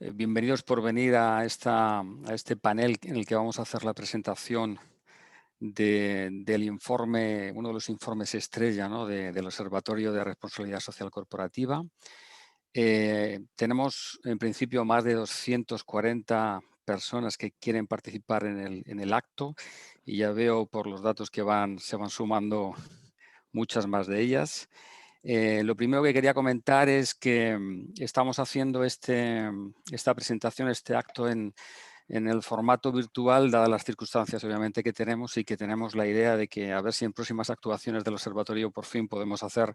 Bienvenidos por venir a este panel en el que vamos a hacer la presentación del informe, uno de los informes estrella, ¿no?, del Observatorio de Responsabilidad Social Corporativa. Tenemos en principio más de 240 personas que quieren participar en el acto y ya veo por los datos que se van sumando muchas más de ellas. Lo primero que quería comentar es que estamos haciendo esta presentación, este acto en el formato virtual, dadas las circunstancias obviamente que tenemos, y que tenemos la idea de que a ver si en próximas actuaciones del observatorio por fin podemos hacer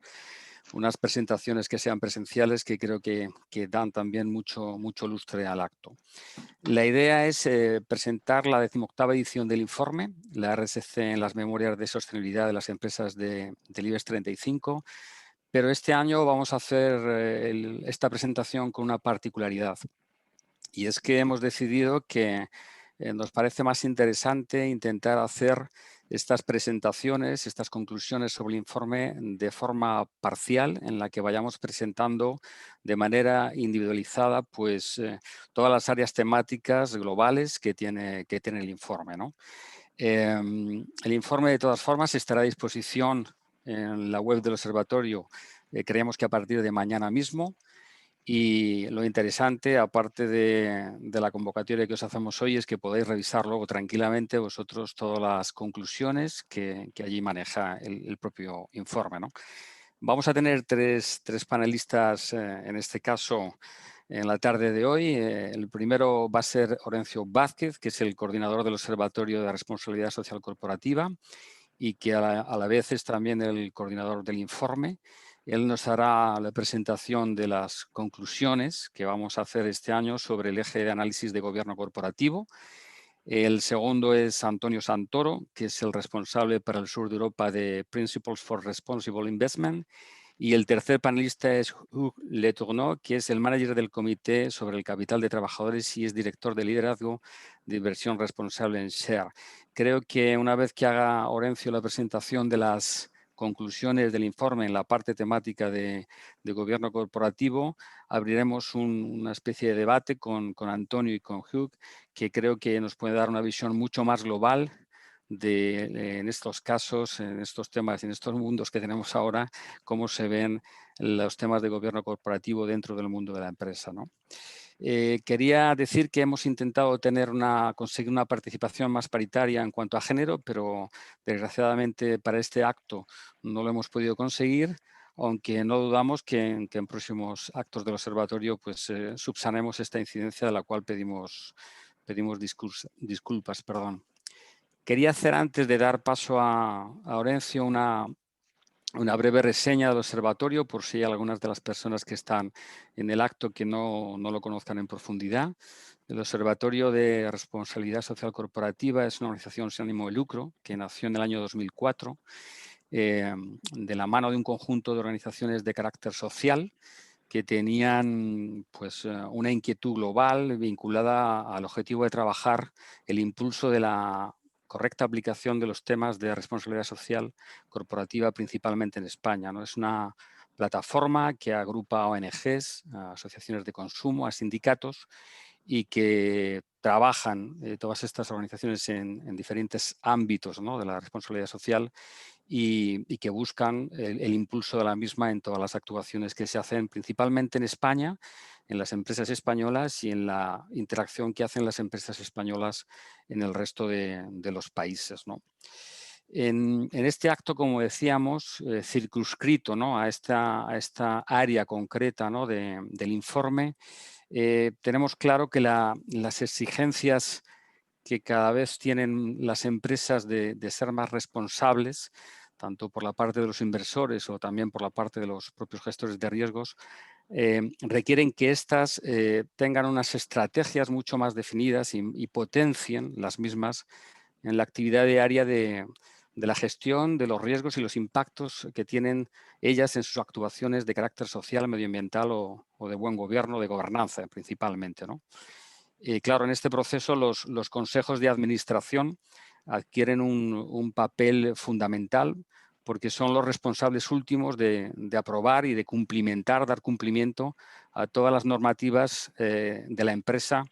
unas presentaciones que sean presenciales, que creo que dan también mucho lustre al acto. La idea es presentar la 18ª edición del informe, la RSC en las memorias de sostenibilidad de las empresas del IBEX 35, pero este año vamos a hacer esta presentación con una particularidad, y es que hemos decidido que nos parece más interesante intentar hacer estas presentaciones, estas conclusiones sobre el informe de forma parcial, en la que vayamos presentando de manera individualizada pues, todas las áreas temáticas globales que tiene el informe, ¿no? El informe, de todas formas, estará a disposición en la web del observatorio, creemos que a partir de mañana mismo. Y lo interesante, aparte de la convocatoria que os hacemos hoy, es que podéis revisar luego tranquilamente vosotros todas las conclusiones que allí maneja el propio informe, ¿no? Vamos a tener tres panelistas, en este caso, en la tarde de hoy. El primero va a ser Horencio Vázquez, que es el coordinador del Observatorio de Responsabilidad Social Corporativa y que a la vez es también el coordinador del informe. Él nos hará la presentación de las conclusiones que vamos a hacer este año sobre el eje de análisis de gobierno corporativo. El segundo es Antonio Santoro, que es el responsable para el sur de Europa de Principles for Responsible Investment. Y el tercer panelista es Hugues Letourneau, que es el manager del Comité sobre el Capital de Trabajadores y es director de liderazgo de inversión responsable en Share. Creo que una vez que haga Horencio la presentación de las conclusiones del informe en la parte temática de gobierno corporativo, abriremos una especie de debate con Antonio y con Hugues, que creo que nos puede dar una visión mucho más global en estos casos, en estos temas, en estos mundos que tenemos ahora, cómo se ven los temas de gobierno corporativo dentro del mundo de la empresa, ¿no? Quería decir que hemos intentado conseguir una participación más paritaria en cuanto a género, pero desgraciadamente para este acto no lo hemos podido conseguir, aunque no dudamos que en próximos actos del observatorio pues, subsanemos esta incidencia, de la cual pedimos disculpas. Quería hacer, antes de dar paso a Horencio, una breve reseña del observatorio, por si hay algunas de las personas que están en el acto que no lo conozcan en profundidad. El Observatorio de Responsabilidad Social Corporativa es una organización sin ánimo de lucro que nació en el año 2004 de la mano de un conjunto de organizaciones de carácter social que tenían pues, una inquietud global vinculada al objetivo de trabajar el impulso de la correcta aplicación de los temas de responsabilidad social corporativa, principalmente en España, ¿no? Es una plataforma que agrupa a ONGs, a asociaciones de consumo, a sindicatos, y que trabajan todas estas organizaciones en diferentes ámbitos, ¿no?, de la responsabilidad social, y que buscan el impulso de la misma en todas las actuaciones que se hacen principalmente en España, en las empresas españolas y en la interacción que hacen las empresas españolas en el resto de los países, ¿no? En este acto, como decíamos, circunscrito, ¿no?, a esta área concreta, ¿no?, del informe, tenemos claro que las exigencias que cada vez tienen las empresas de ser más responsables, tanto por la parte de los inversores o también por la parte de los propios gestores de riesgos, requieren que éstas tengan unas estrategias mucho más definidas y potencien las mismas en la actividad diaria de la gestión de los riesgos y los impactos que tienen ellas en sus actuaciones de carácter social, medioambiental o de buen gobierno, de gobernanza principalmente, ¿no? Claro, en este proceso los consejos de administración adquieren un papel fundamental, porque son los responsables últimos de aprobar y de dar cumplimiento a todas las normativas de la empresa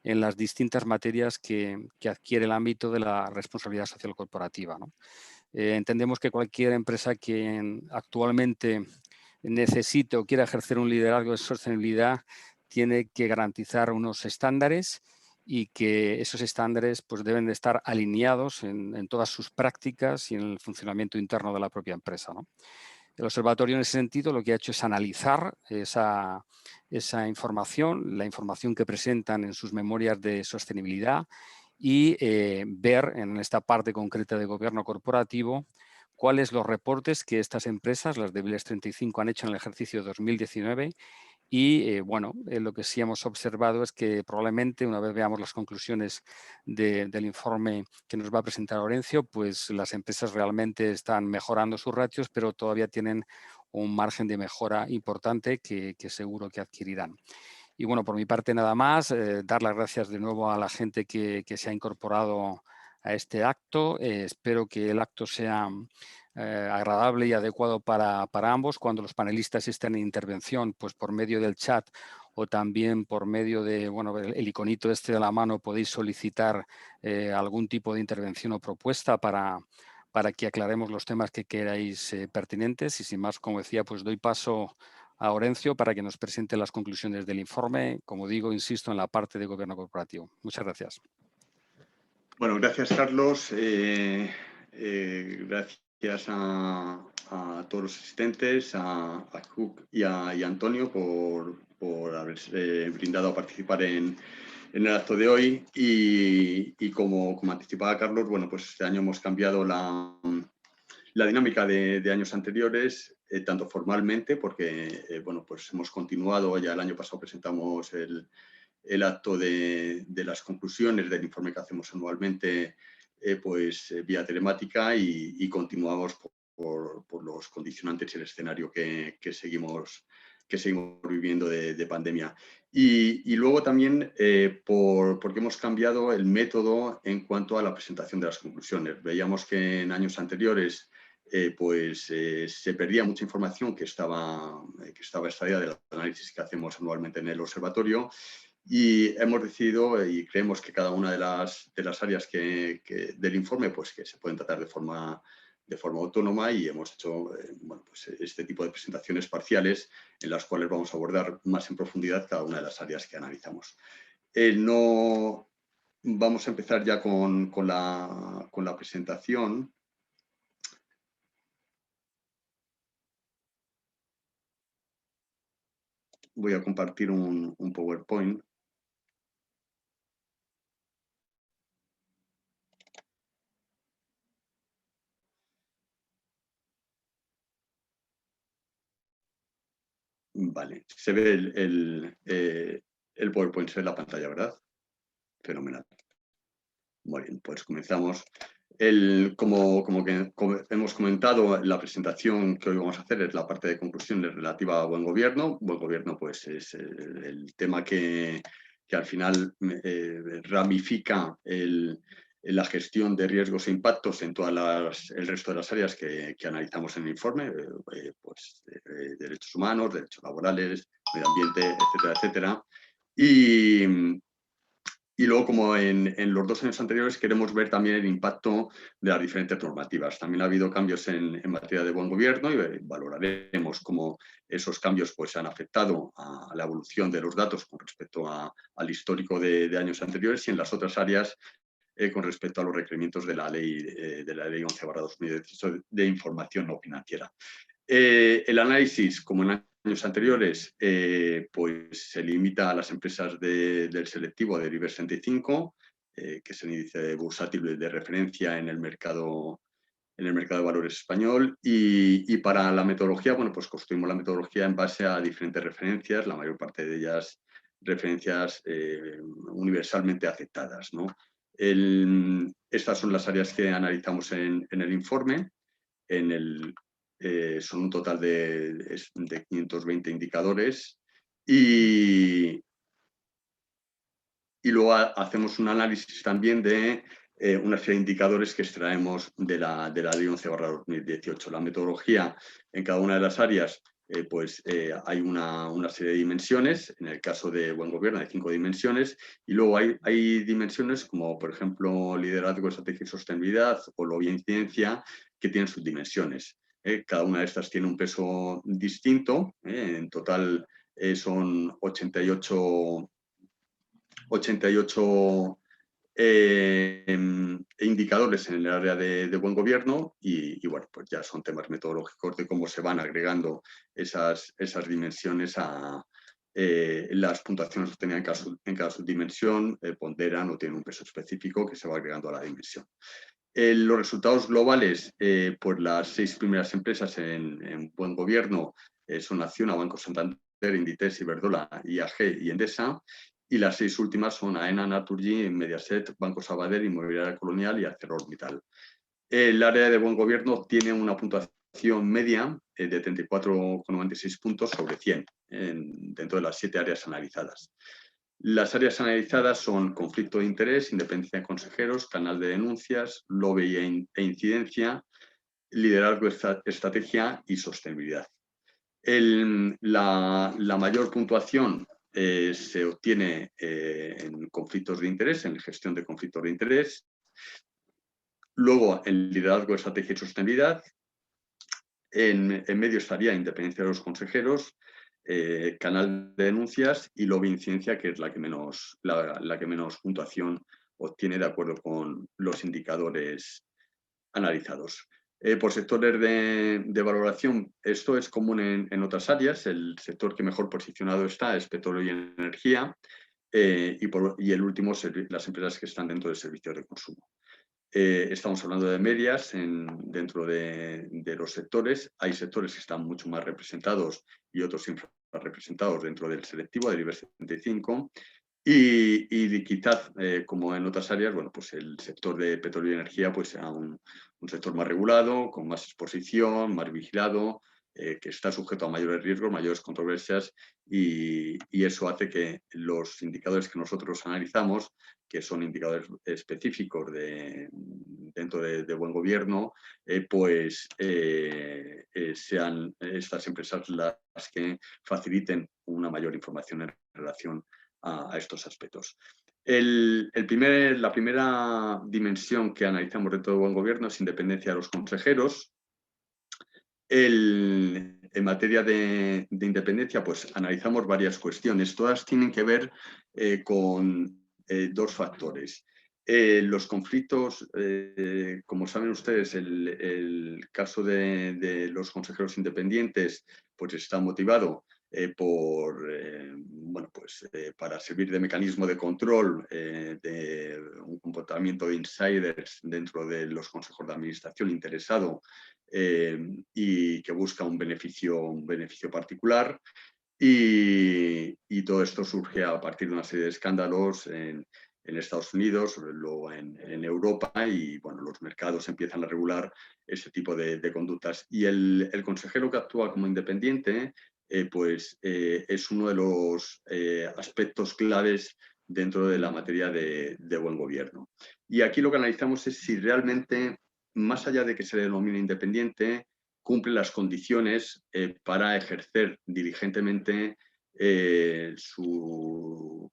en las distintas materias que adquiere el ámbito de la responsabilidad social corporativa, ¿no? Entendemos que cualquier empresa que actualmente necesite o quiera ejercer un liderazgo de sostenibilidad tiene que garantizar unos estándares y que esos estándares pues, deben de estar alineados en todas sus prácticas y en el funcionamiento interno de la propia empresa, ¿no? El observatorio en ese sentido lo que ha hecho es analizar esa información, la información que presentan en sus memorias de sostenibilidad y ver en esta parte concreta de gobierno corporativo cuáles los reportes que estas empresas, las de IBEX 35, han hecho en el ejercicio 2019 y lo que sí hemos observado es que probablemente una vez veamos las conclusiones del informe que nos va a presentar Orencio, pues las empresas realmente están mejorando sus ratios, pero todavía tienen un margen de mejora importante que seguro que adquirirán. Y bueno, por mi parte nada más, dar las gracias de nuevo a la gente que se ha incorporado a este acto. Espero que el acto sea agradable y adecuado para ambos. Cuando los panelistas estén en intervención, pues por medio del chat o también por medio de, el iconito este de la mano podéis solicitar algún tipo de intervención o propuesta para que aclaremos los temas que queráis pertinentes. Y sin más, como decía, pues doy paso a Orencio para que nos presente las conclusiones del informe. Como digo, insisto, en la parte de gobierno corporativo. Muchas gracias. Bueno, gracias, Carlos. Gracias a todos los asistentes, a Hug y a Antonio por haberse brindado a participar en el acto de hoy. Y como anticipaba Carlos, bueno, pues este año hemos cambiado la dinámica de años anteriores, tanto formalmente, porque pues hemos continuado, ya el año pasado presentamos el acto de las conclusiones del informe que hacemos anualmente vía telemática y continuamos por los condicionantes y el escenario que seguimos viviendo de pandemia. Y luego también porque hemos cambiado el método en cuanto a la presentación de las conclusiones. Veíamos que en años anteriores se perdía mucha información que estaba extraída del análisis que hacemos anualmente en el observatorio, y hemos decidido y creemos que cada una de las áreas del informe que se pueden tratar de forma autónoma, y hemos hecho este tipo de presentaciones parciales en las cuales vamos a abordar más en profundidad cada una de las áreas que analizamos. No vamos a empezar ya con la presentación. Voy a compartir un PowerPoint. Vale, se ve el PowerPoint, se ve la pantalla, ¿verdad? Fenomenal. Muy bien, pues comenzamos. Como hemos comentado, la presentación que hoy vamos a hacer es la parte de conclusiones relativa a buen gobierno. Buen gobierno pues, es el tema que al final ramifica la gestión de riesgos e impactos en todas el resto de las áreas que analizamos en el informe, derechos humanos, derechos laborales, medio ambiente, etcétera, etcétera. Y luego, como en los 2 años anteriores, queremos ver también el impacto de las diferentes normativas. También ha habido cambios en materia de buen gobierno y valoraremos cómo esos cambios han afectado a la evolución de los datos con respecto al histórico de años anteriores, y en las otras áreas con respecto a los requerimientos de la ley 11/2018 de información no financiera. El análisis, como en años anteriores, se limita a las empresas del selectivo de IBEX 35, que es el índice bursátil de referencia en el mercado de valores español. Y para la metodología, construimos la metodología en base a diferentes referencias, la mayor parte de ellas referencias universalmente aceptadas, ¿no? Estas son las áreas que analizamos en el informe. Son un total de 520 indicadores, y luego hacemos un análisis también de una serie de indicadores que extraemos de la Ley 11/2018. La metodología en cada una de las áreas, hay una serie de dimensiones. En el caso de buen gobierno hay 5 dimensiones, y luego hay dimensiones como, por ejemplo, liderazgo, estrategia y sostenibilidad, o luego incidencia, que tienen subdimensiones. Cada una de estas tiene un peso distinto. En total son 88 indicadores en el área de buen gobierno, y bueno, pues ya son temas metodológicos de cómo se van agregando esas dimensiones a las puntuaciones obtenidas en cada subdimensión, ponderan o tienen un peso específico que se va agregando a la dimensión. Los resultados globales, pues las 6 primeras empresas en buen gobierno son Acciona, Banco Santander, Inditex, Iberdrola, IAG y Endesa. Y las 6 últimas son AENA, Naturgy, Mediaset, Banco Sabadell, Inmobiliaria Colonial y ArcelorMittal. El área de buen gobierno tiene una puntuación media de 34,96 puntos sobre 100 dentro de las 7 áreas analizadas. Las áreas analizadas son conflicto de interés, independencia de consejeros, canal de denuncias, lobby e incidencia, liderazgo, estrategia y sostenibilidad. La mayor puntuación se obtiene en conflictos de interés, en gestión de conflictos de interés. Luego, en liderazgo, estrategia y sostenibilidad. En medio estaría independencia de los consejeros, canal de denuncias y lobby incidencia, que es la que menos puntuación obtiene de acuerdo con los indicadores analizados. Por sectores de valoración, esto es común en otras áreas. El sector que mejor posicionado está es petróleo y energía, y el último, las empresas que están dentro de servicios de consumo. Estamos hablando de medias dentro de los sectores. Hay sectores que están mucho más representados y otros infrarrepresentados dentro del selectivo del IBEX 35. Y quizás, como en otras áreas, bueno, pues el sector de petróleo y energía pues sea un sector más regulado, con más exposición, más vigilado, que está sujeto a mayores riesgos, mayores controversias, y eso hace que los indicadores que nosotros analizamos, que son indicadores específicos dentro de buen gobierno, sean estas empresas las que faciliten una mayor información en relación a estos aspectos. La primera dimensión que analizamos dentro de buen gobierno es independencia de los consejeros. En materia de independencia, pues analizamos varias cuestiones. Todas tienen que ver con 2 factores. Los conflictos, como saben ustedes, el caso de los consejeros independientes pues está motivado para servir de mecanismo de control de un comportamiento de insiders dentro de los consejos de administración interesado, y que busca un beneficio particular. Y todo esto surge a partir de una serie de escándalos en Estados Unidos, luego en Europa, y bueno, los mercados empiezan a regular ese tipo de conductas. Y el consejero que actúa como independiente es uno de los aspectos claves dentro de la materia de buen gobierno. Y aquí lo que analizamos es si realmente, más allá de que se le denomine independiente, cumple las condiciones para ejercer diligentemente sus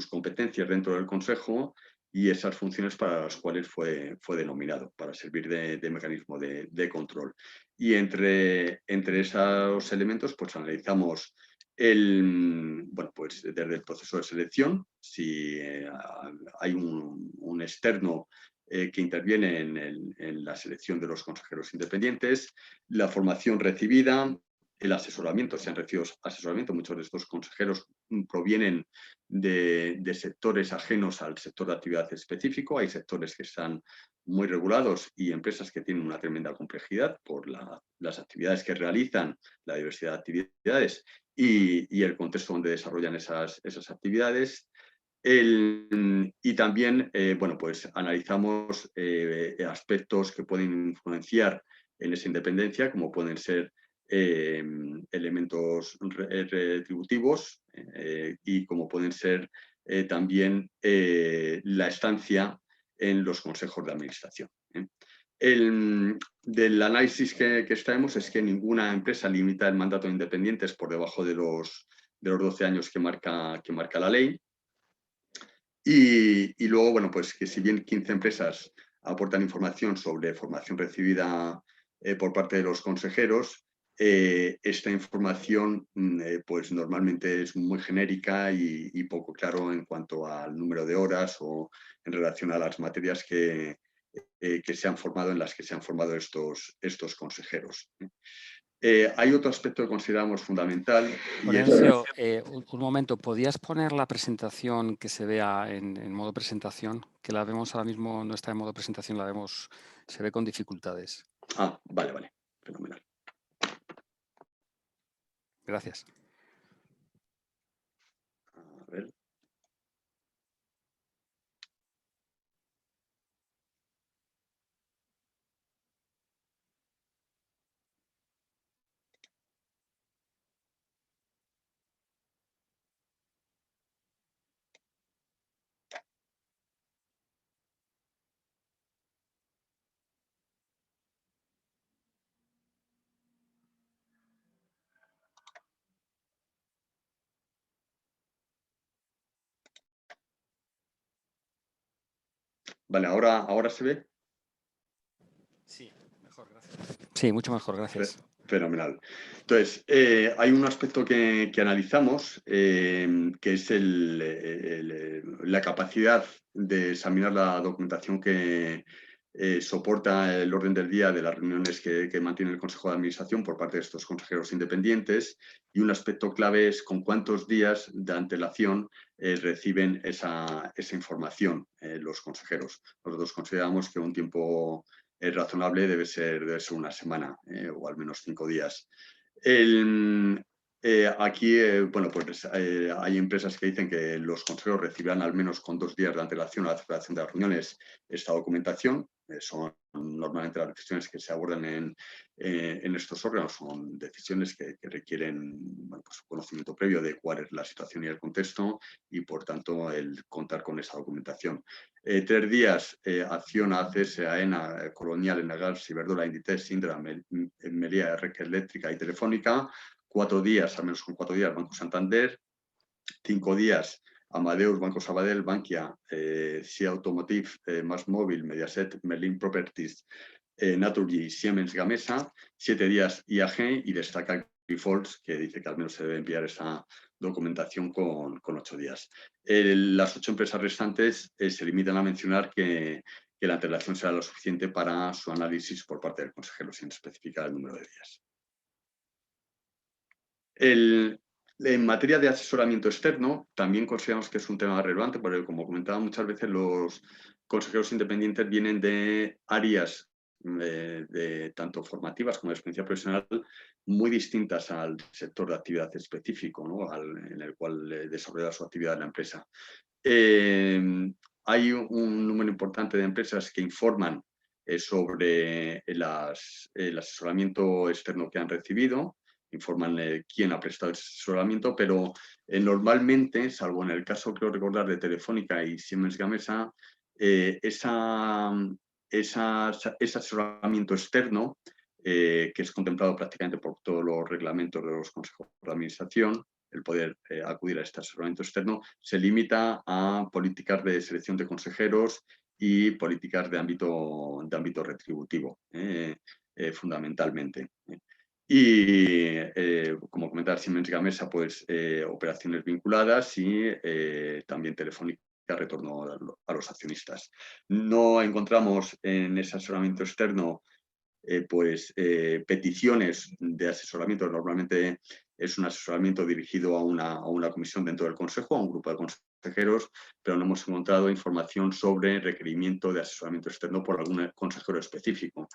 competencias dentro del Consejo y esas funciones para las cuales fue denominado, para servir de mecanismo de control. Y entre esos elementos, pues analizamos desde el proceso de selección, si hay un externo que interviene en la selección de los consejeros independientes, la formación recibida, el asesoramiento, si han recibido asesoramiento. Muchos de estos consejeros provienen de sectores ajenos al sector de actividad específico. Hay sectores que están muy regulados y empresas que tienen una tremenda complejidad por las actividades que realizan, la diversidad de actividades y el contexto donde desarrollan esas actividades. Y también analizamos aspectos que pueden influenciar en esa independencia, como pueden ser elementos retributivos, y como pueden ser también la estancia en los consejos de administración. Del análisis que extraemos es que ninguna empresa limita el mandato de independientes por debajo de los 12 años que marca la ley. Y luego, bueno, pues que si bien 15 empresas aportan información sobre formación recibida por parte de los consejeros, esta información pues normalmente es muy genérica y poco claro en cuanto al número de horas o en relación a las materias que se han formado, en las que se han formado estos consejeros. Hay otro aspecto que consideramos fundamental. Florencio, un momento, ¿podías poner la presentación que se vea en modo presentación? Que la vemos ahora mismo, no está en modo presentación, la vemos, se ve con dificultades. Ah, vale, fenomenal. Gracias. A ver. Vale, ¿ahora se ve? Sí, mejor, gracias. Sí, mucho mejor, gracias. Fenomenal. Entonces, hay un aspecto que analizamos, que es la capacidad de examinar la documentación que soporta el orden del día de las reuniones que mantiene el Consejo de Administración por parte de estos consejeros independientes, y un aspecto clave es con cuántos días de antelación reciben esa información los consejeros. Nosotros consideramos que un tiempo razonable debe ser una semana o al menos 5 días. Aquí, bueno, pues hay empresas que dicen que los consejeros recibirán al menos con 2 días de antelación a la celebración de las reuniones esta documentación. Son normalmente las decisiones que se abordan en estos órganos, son decisiones que requieren, bueno, pues, conocimiento previo de cuál es la situación y el contexto y, por tanto, el contar con esa documentación. 3 días, Acciona, ACS, AENA, Colonial, Enagás, Iberdrola, Inditex, Indra, Meliá, RG Eléctrica y Telefónica. 4 días, al menos con 4 días, Banco Santander. 5 días, Amadeus, Banco Sabadell, Bankia, SIA Automotive, MásMóvil, Mediaset, Merlin Properties, Naturgy, Siemens Gamesa. 7 días, IAG, y destaca Grifols, que dice que al menos se debe enviar esa documentación con 8 días. Las 8 empresas restantes se limitan a mencionar que la antelación será lo suficiente para su análisis por parte del consejero, sin especificar el número de días. En materia de asesoramiento externo, también consideramos que es un tema relevante, porque, como comentaba, muchas veces los consejeros independientes vienen de áreas tanto formativas como de experiencia profesional muy distintas al sector de actividad específico, ¿no? En el cual desarrolla su actividad en la empresa. Hay un número importante de empresas que informan sobre el asesoramiento externo que han recibido, informan quién ha prestado ese asesoramiento, pero normalmente, salvo en el caso, creo recordar, de Telefónica y Siemens Gamesa, ese asesoramiento externo, que es contemplado prácticamente por todos los reglamentos de los consejos de administración, el poder acudir a este asesoramiento externo, se limita a políticas de selección de consejeros y políticas de ámbito retributivo, fundamentalmente. Y, como comentaba Siemens Gamesa, pues operaciones vinculadas y también Telefónica, retorno a los accionistas. No encontramos en ese asesoramiento externo peticiones de asesoramiento. Normalmente es un asesoramiento dirigido a una comisión dentro del Consejo, a un grupo de consejeros, pero no hemos encontrado información sobre requerimiento de asesoramiento externo por algún consejero específico.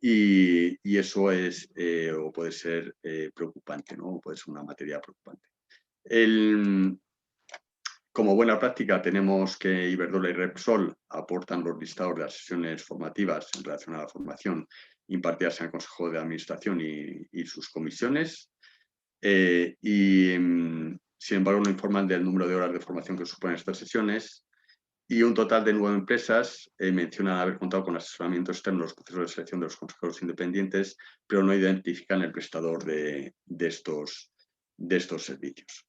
Y eso es o puede ser preocupante, ¿no? O puede ser una materia preocupante. Como buena práctica, tenemos que Iberdrola y Repsol aportan los listados de las sesiones formativas en relación a la formación impartidas en el Consejo de Administración y sus comisiones. Sin embargo, no informan del número de horas de formación que suponen estas sesiones. y un total de 9 empresas mencionan haber contado con asesoramiento externo en los procesos de selección de los consejeros independientes, pero no identifican el prestador de estos servicios.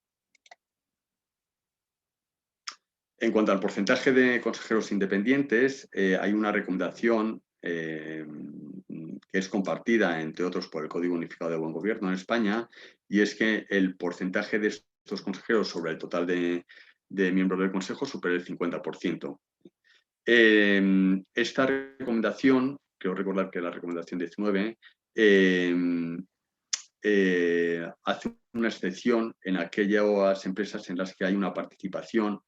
En cuanto al porcentaje de consejeros independientes, hay una recomendación que es compartida, entre otros, por el Código Unificado de Buen Gobierno en España, y es que el porcentaje de estos consejeros sobre el total de miembros del Consejo supere el 50%. Esta recomendación, quiero recordar que es la recomendación 19, hace una excepción en aquellas empresas en las que hay una participación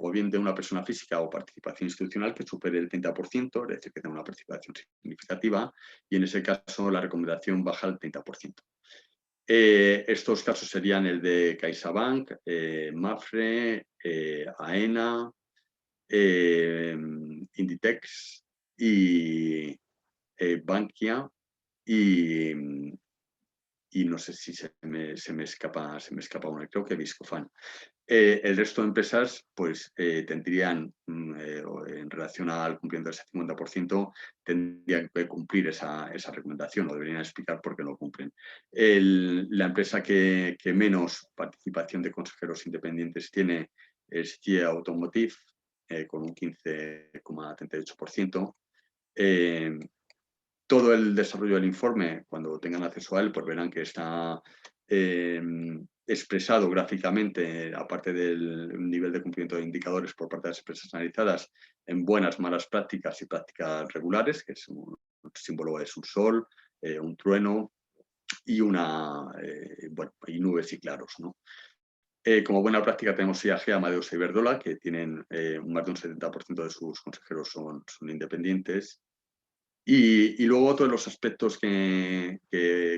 o bien de una persona física o participación institucional que supere el 30%, es decir, que tenga una participación significativa, y en ese caso la recomendación baja al 30%. Estos casos serían el de CaixaBank, Mapfre, AENA, Inditex y Bankia, y no sé si se me escapa uno, creo que Viscofan. El resto de empresas pues tendrían, en relación al cumplimiento de ese 50%, tendrían que cumplir esa recomendación, o deberían explicar por qué no cumplen. La empresa que menos participación de consejeros independientes tiene es GIE Automotive, con un 15,38%. Todo el desarrollo del informe, cuando tengan acceso a él, pues verán que está expresado gráficamente, aparte del nivel de cumplimiento de indicadores por parte de las empresas analizadas, en buenas, malas prácticas y prácticas regulares, que es un símbolo es un sol, un trueno y y nubes y claros, ¿no? Como buena práctica tenemos IAG, Amadeus e Iberdrola, que tienen más de un 70% de sus consejeros son independientes. Y luego otro de los aspectos que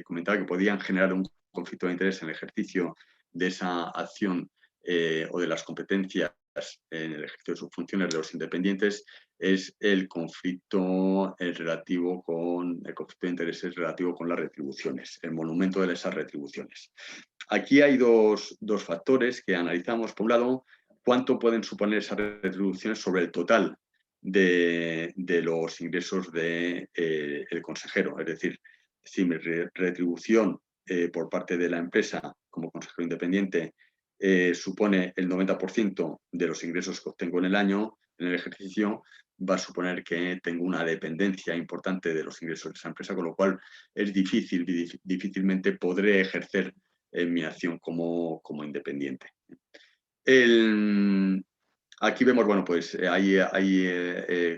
comentaba que podían generar un conflicto de interés en el ejercicio de esa acción o de las competencias en el ejercicio de sus funciones de los independientes es el conflicto de intereses relativo con las retribuciones, el monumento de esas retribuciones. Aquí hay dos factores que analizamos. Por un lado, cuánto pueden suponer esas retribuciones sobre el total de los ingresos del consejero. Es decir, si mi retribución por parte de la empresa como consejero independiente supone el 90% de los ingresos que obtengo en el año, en el ejercicio, va a suponer que tengo una dependencia importante de los ingresos de esa empresa, con lo cual es difícilmente podré ejercer mi acción como independiente. Aquí vemos, bueno, pues hay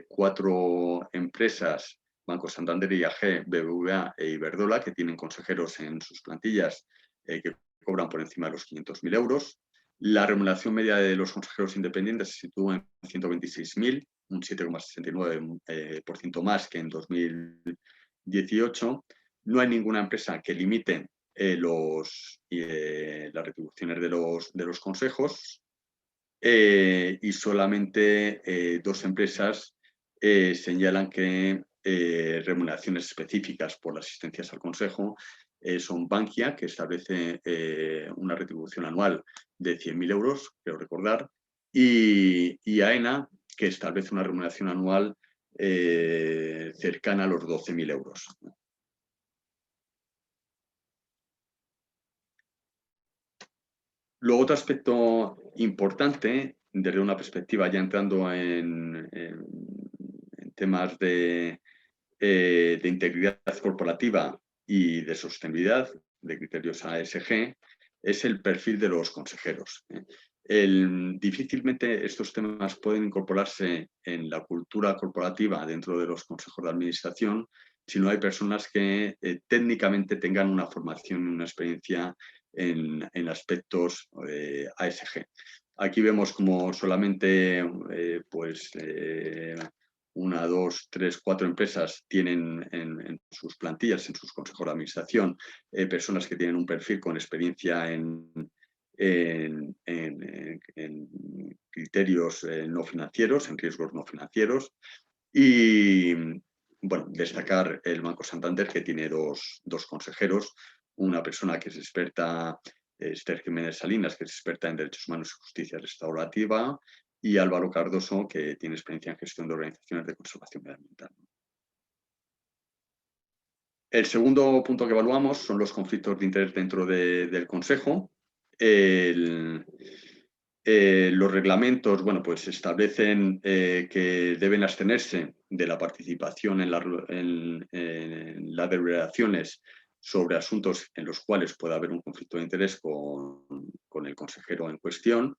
4 empresas, Banco Santander, IAG, BBVA e Iberdrola, que tienen consejeros en sus plantillas que cobran por encima de los 500.000 euros. La remuneración media de los consejeros independientes se sitúa en 126.000, un 7,69% más que en 2018. No hay ninguna empresa que limite las retribuciones de los consejos. Y solamente 2 empresas señalan que remuneraciones específicas por las asistencias al Consejo son Bankia, que establece una retribución anual de 100.000 euros, quiero recordar, y AENA, que establece una remuneración anual cercana a los 12.000 euros. Luego, otro aspecto importante, desde una perspectiva ya entrando en temas de integridad corporativa y de sostenibilidad, de criterios ASG, es el perfil de los consejeros. Difícilmente estos temas pueden incorporarse en la cultura corporativa dentro de los consejos de administración si no hay personas que técnicamente tengan una formación y una experiencia en aspectos ASG. Aquí vemos como solamente 1, 2, 3, 4 empresas tienen en sus plantillas, en sus consejos de administración, personas que tienen un perfil con experiencia en criterios no financieros, en riesgos no financieros. Y bueno, destacar el Banco Santander, que tiene dos consejeros, una persona que es experta, Esther Jiménez Salinas, que es experta en derechos humanos y justicia restaurativa, y Álvaro Cardoso, que tiene experiencia en gestión de organizaciones de conservación medioambiental. El segundo punto que evaluamos son los conflictos de interés dentro del Consejo. Los reglamentos, bueno, pues establecen que deben abstenerse de la participación en las deliberaciones sobre asuntos en los cuales pueda haber un conflicto de interés con el consejero en cuestión.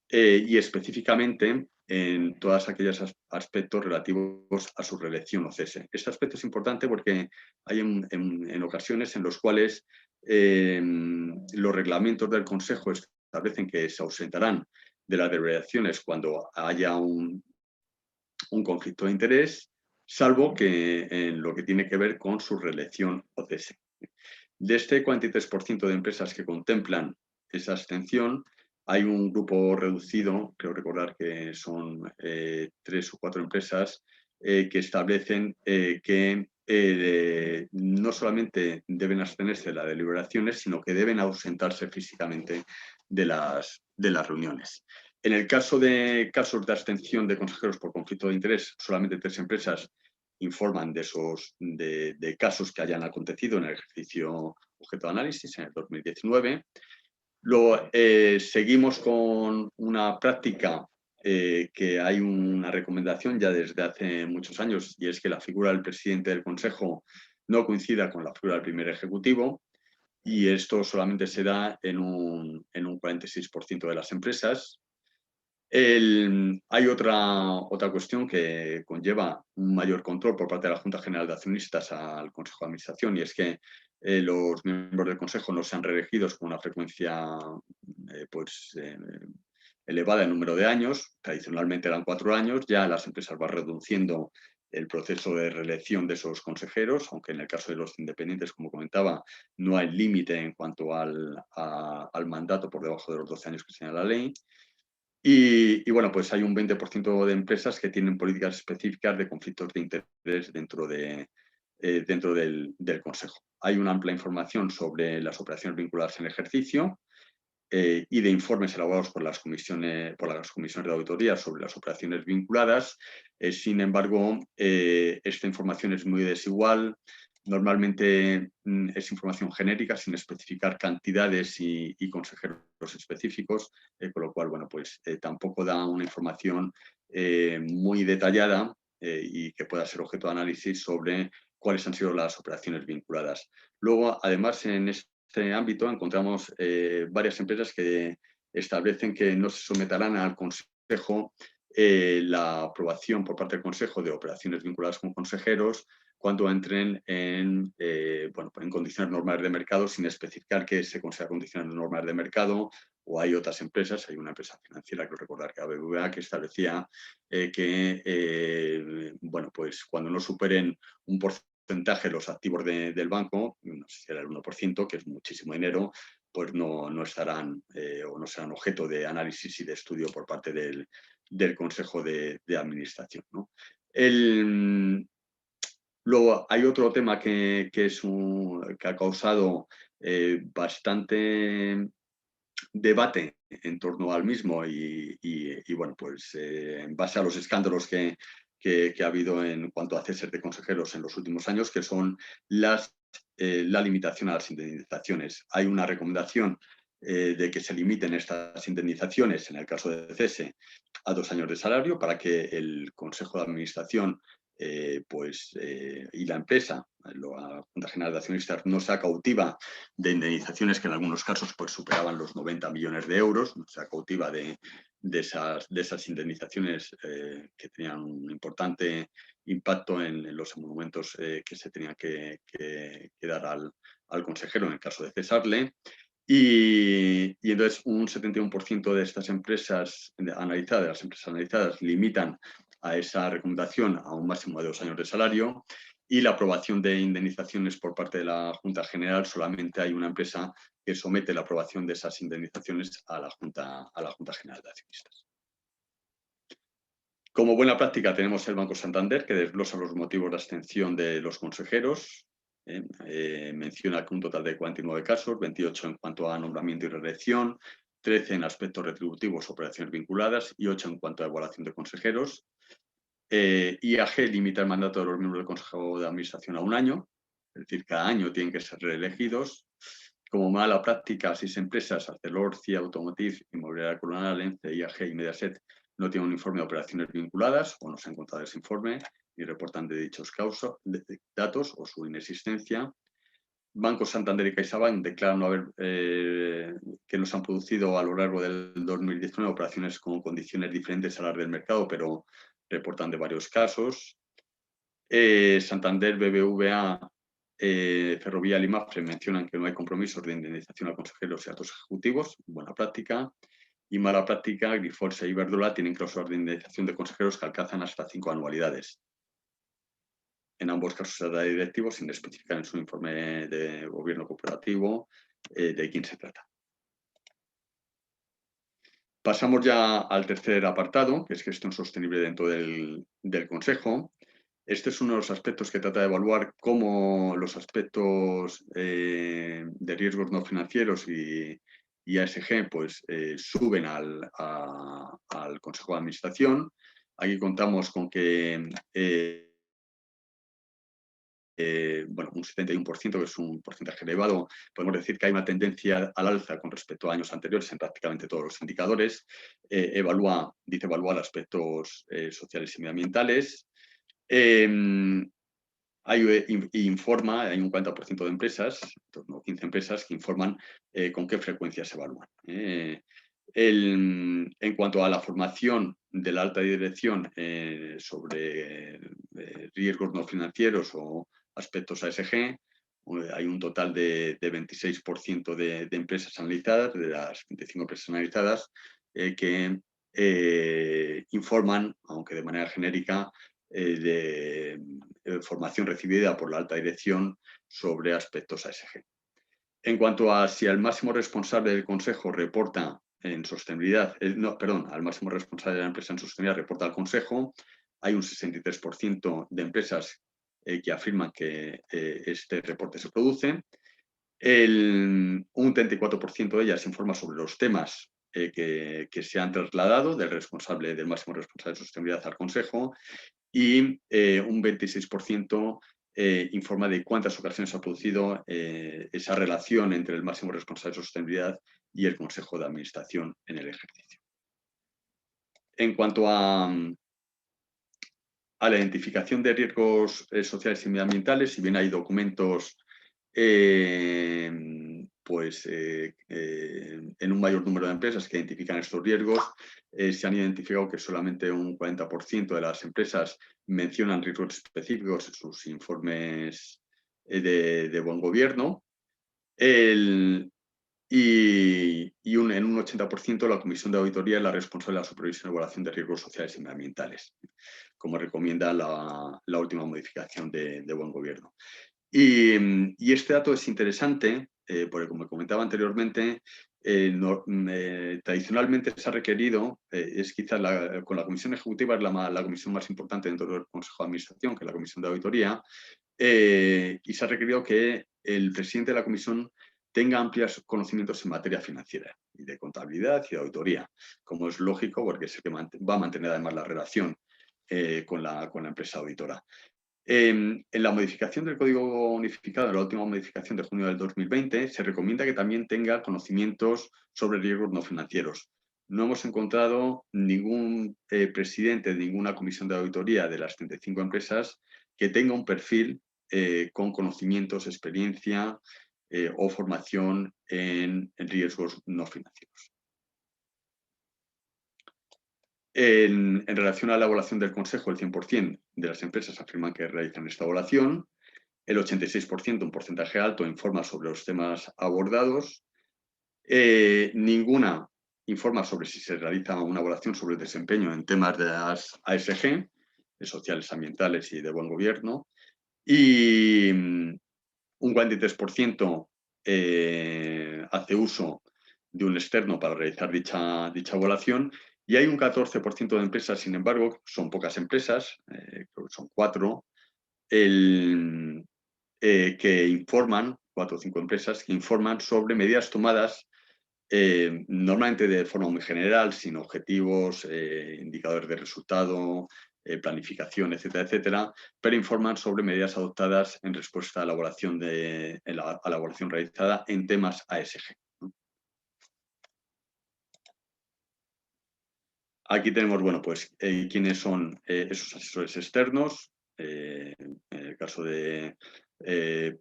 Y específicamente en todos aquellos aspectos relativos a su reelección o cese. Este aspecto es importante porque hay en ocasiones en los cuales los reglamentos del Consejo establecen que se ausentarán de las deliberaciones cuando haya un conflicto de interés, salvo que en lo que tiene que ver con su reelección o cese. De este 43% de empresas que contemplan esa abstención, hay un grupo reducido, creo recordar que son 3 o 4 empresas, que establecen que no solamente deben abstenerse de las deliberaciones, sino que deben ausentarse físicamente de las reuniones. En el caso de casos de abstención de consejeros por conflicto de interés, solamente 3 empresas informan de casos que hayan acontecido en el ejercicio objeto de análisis en el 2019. Luego, seguimos con una práctica que hay una recomendación ya desde hace muchos años, y es que la figura del presidente del Consejo no coincida con la figura del primer ejecutivo, y esto solamente se da en un 46% de las empresas. Hay otra cuestión que conlleva un mayor control por parte de la Junta General de Accionistas al Consejo de Administración, y es que los miembros del Consejo no sean reelegidos con una frecuencia elevada en número de años. Tradicionalmente eran 4 años, ya las empresas van reduciendo el proceso de reelección de esos consejeros, aunque en el caso de los independientes, como comentaba, no hay límite en cuanto al mandato por debajo de los 12 años que señala la ley. Y bueno, pues hay un 20% de empresas que tienen políticas específicas de conflictos de interés dentro del Consejo. Hay una amplia información sobre las operaciones vinculadas en el ejercicio y de informes elaborados por las comisiones de auditoría sobre las operaciones vinculadas. Sin embargo, esta información es muy desigual. Normalmente es información genérica, sin especificar cantidades y consejeros específicos, con lo cual, bueno, pues tampoco da una información muy detallada y que pueda ser objeto de análisis sobre cuáles han sido las operaciones vinculadas. Luego, además, en este ámbito encontramos varias empresas que establecen que no se someterán al Consejo la aprobación por parte del Consejo de operaciones vinculadas con consejeros cuando entren en condiciones normales de mercado, sin especificar qué se considera condiciones normales de mercado. O hay otras empresas, hay una empresa financiera, creo recordar que BBVA, que establecía pues cuando no superen un porcentaje los activos del banco, no sé si era el 1%, que es muchísimo dinero, pues no estarán o no serán objeto de análisis y de estudio por parte del Consejo de Administración, ¿no? Luego hay otro tema que ha causado bastante debate en torno al mismo y bueno, pues en base a los escándalos que ha habido en cuanto a ceses de consejeros en los últimos años, que son la limitación a las indemnizaciones. Hay una recomendación de que se limiten estas indemnizaciones en el caso de cese a 2 años de salario para que el Consejo de Administración y la empresa, la Junta General de Accionistas, no sea cautiva de indemnizaciones que en algunos casos pues, superaban los 90 millones de euros, no sea cautiva de esas indemnizaciones que tenían un importante impacto en los emolumentos que se tenían que dar al consejero en el caso de cesarle. Y entonces un 71% de estas empresas analizadas, de las empresas analizadas, limitan a esa recomendación a un máximo de 2 años de salario, y la aprobación de indemnizaciones por parte de la Junta General, solamente hay una empresa que somete la aprobación de esas indemnizaciones a la Junta General de Accionistas. Como buena práctica tenemos el Banco Santander, que desglosa los motivos de abstención de los consejeros. Menciona que un total de 49 casos, 28 en cuanto a nombramiento y reelección, 13 en aspectos retributivos, operaciones vinculadas y 8 en cuanto a evaluación de consejeros. IAG limita el mandato de los miembros del Consejo de Administración a 1 año, es decir, cada año tienen que ser reelegidos. Como mala práctica, 6 empresas, Arcelor, CIA Automotive, Inmobiliaria Colonial, ENCE, IAG y Mediaset, no tienen un informe de operaciones vinculadas o no se ha encontrado ese informe y reportan de dichos datos o su inexistencia. Banco Santander y CaixaBank declaran no haber, que no se han producido a lo largo del 2019 operaciones con condiciones diferentes a las del mercado, pero reportan de varios casos. Santander, BBVA, Ferrovial y Mapfre mencionan que no hay compromisos de indemnización a consejeros y altos ejecutivos, buena práctica. Y mala práctica, Grifols e Iberdrola tienen cláusulas de indemnización de consejeros que alcanzan hasta 5 anualidades. En ambos casos se trata de directivos sin especificar en su informe de gobierno cooperativo de quién se trata. Pasamos ya al tercer apartado, que es gestión sostenible dentro del Consejo. Este es uno de los aspectos que trata de evaluar cómo los aspectos de riesgos no financieros y ESG pues, suben al Consejo de Administración. Aquí contamos con que bueno, un 71%, que es un porcentaje elevado. Podemos decir que hay una tendencia al alza con respecto a años anteriores en prácticamente todos los indicadores. Dice evaluar aspectos sociales y medioambientales. Hay un 40% de empresas, en torno a 15 empresas, que informan con qué frecuencia se evalúan. En cuanto a la formación de la alta dirección sobre riesgos no financieros o aspectos ASG, hay un total de 26% de empresas analizadas, de las 25 empresas analizadas, que informan, aunque de manera genérica, de formación recibida por la alta dirección sobre aspectos ASG. En cuanto a si el máximo responsable del Consejo reporta en sostenibilidad, al máximo responsable de la empresa en sostenibilidad reporta al Consejo, hay un 63% de empresas que afirman que este reporte se produce. Un 34% de ellas informa sobre los temas que se han trasladado del máximo responsable de sostenibilidad al Consejo y un 26% informa de cuántas ocasiones ha producido esa relación entre el máximo responsable de sostenibilidad y el Consejo de Administración en el ejercicio. En cuanto a la identificación de riesgos sociales y medioambientales, si bien hay documentos en un mayor número de empresas que identifican estos riesgos, se han identificado que solamente un 40% de las empresas mencionan riesgos específicos en sus informes de buen gobierno. En un 80% la Comisión de Auditoría es la responsable de la supervisión y evaluación de riesgos sociales y medioambientales, como recomienda la última modificación de buen gobierno. Y este dato es interesante porque, como comentaba anteriormente, tradicionalmente se ha requerido, es quizás con la Comisión Ejecutiva es la comisión más importante dentro del Consejo de Administración, que es la Comisión de Auditoría, y se ha requerido que el presidente de la comisión tenga amplios conocimientos en materia financiera y de contabilidad y de auditoría, como es lógico porque es el que va a mantener además la relación con la empresa auditora. En la modificación del Código Unificado, en la última modificación de junio del 2020, se recomienda que también tenga conocimientos sobre riesgos no financieros. No hemos encontrado ningún presidente de ninguna comisión de auditoría de las 35 empresas que tenga un perfil con conocimientos, experiencia o formación en riesgos no financieros. En relación a la evaluación del Consejo, el 100% de las empresas afirman que realizan esta evaluación. El 86%, un porcentaje alto, informa sobre los temas abordados. Ninguna informa sobre si se realiza una evaluación sobre el desempeño en temas de las ASG, de sociales, ambientales y de buen gobierno. Y un 43% hace uso de un externo para realizar dicha evaluación. Y hay un 14% de empresas, sin embargo, son pocas empresas, creo que son 4, que informan, 4 o 5 empresas, que informan sobre medidas tomadas normalmente de forma muy general, sin objetivos, indicadores de resultado, planificación, etcétera, etcétera, pero informan sobre medidas adoptadas en respuesta a la elaboración realizada en temas ASG. Aquí tenemos, bueno, pues quiénes son esos asesores externos. En el caso de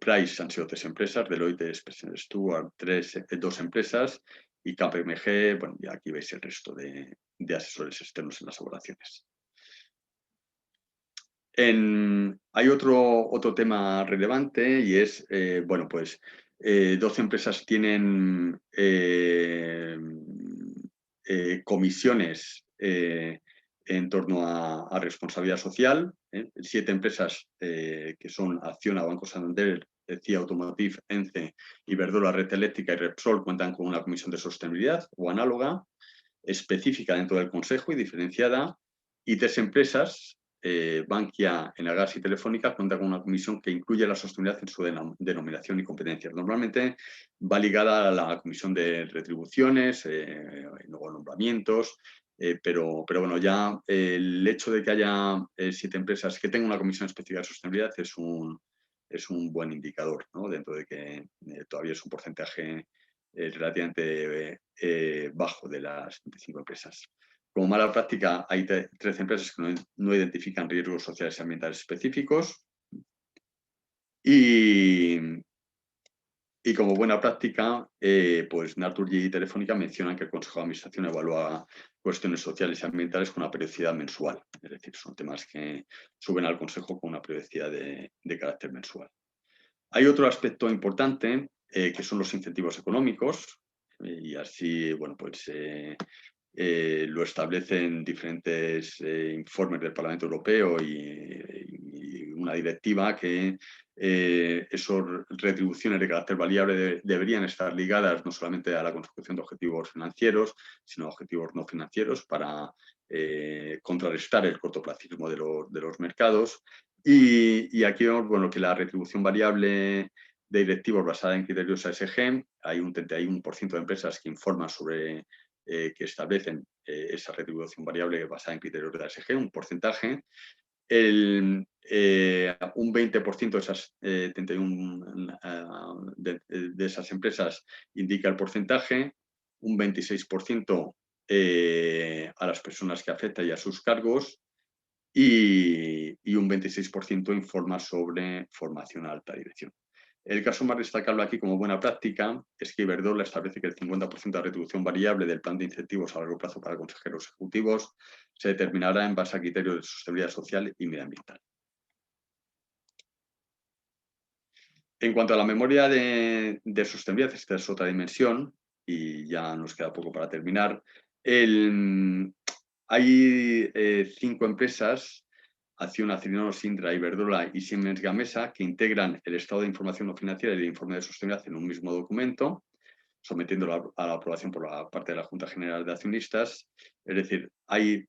Price han sido 3 empresas, Deloitte, Spencer Stuart, 2 empresas, y KPMG, bueno, y aquí veis el resto de asesores externos en las evaluaciones. Hay otro tema relevante y es, bueno, pues 12 empresas tienen comisiones en torno a responsabilidad social. 7 empresas que son Acciona, Banco Santander, CIA Automotive, ENCE, Iberdrola, Red Eléctrica y Repsol cuentan con una comisión de sostenibilidad o análoga, específica dentro del Consejo y diferenciada. Y 3 empresas, Bankia, Enagas y Telefónica, cuentan con una comisión que incluye la sostenibilidad en su denominación y competencias. Normalmente va ligada a la comisión de retribuciones, luego nombramientos, pero bueno, ya el hecho de que haya 7 empresas que tengan una comisión específica de sostenibilidad es un buen indicador, ¿no? Dentro de que todavía es un porcentaje relativamente bajo de las 25 empresas. Como mala práctica, hay 13 empresas que no identifican riesgos sociales y ambientales específicos. Y como buena práctica, pues Naturgy y Telefónica mencionan que el Consejo de Administración evalúa cuestiones sociales y ambientales con una periodicidad mensual. Es decir, son temas que suben al Consejo con una periodicidad de carácter mensual. Hay otro aspecto importante, que son los incentivos económicos, y así, bueno, pues lo establecen diferentes informes del Parlamento Europeo y una directiva que esas retribuciones de carácter variable deberían estar ligadas no solamente a la consecución de objetivos financieros, sino a objetivos no financieros para contrarrestar el cortoplacismo de los mercados. Y aquí vemos, bueno, que la retribución variable de directivos basada en criterios ASG, hay un 31% de empresas que informan sobre que establecen esa retribución variable basada en criterios de ASG, un porcentaje. Un 20% de esas 31 de esas empresas indica el porcentaje, un 26% a las personas que afecta y a sus cargos, y un 26% informa sobre formación a alta dirección. El caso más destacable aquí como buena práctica es que Iberdrola establece que el 50% de retribución variable del plan de incentivos a largo plazo para consejeros ejecutivos se determinará en base a criterios de sostenibilidad social y medioambiental. En cuanto a la memoria de sostenibilidad, esta es otra dimensión y ya nos queda poco para terminar. Hay 5 empresas, Acciona, Acciona, Indra, Iberdrola y Siemens Gamesa, que integran el estado de información no financiera y el informe de sostenibilidad en un mismo documento, sometiéndolo a la aprobación por la parte de la Junta General de Accionistas. Es decir, hay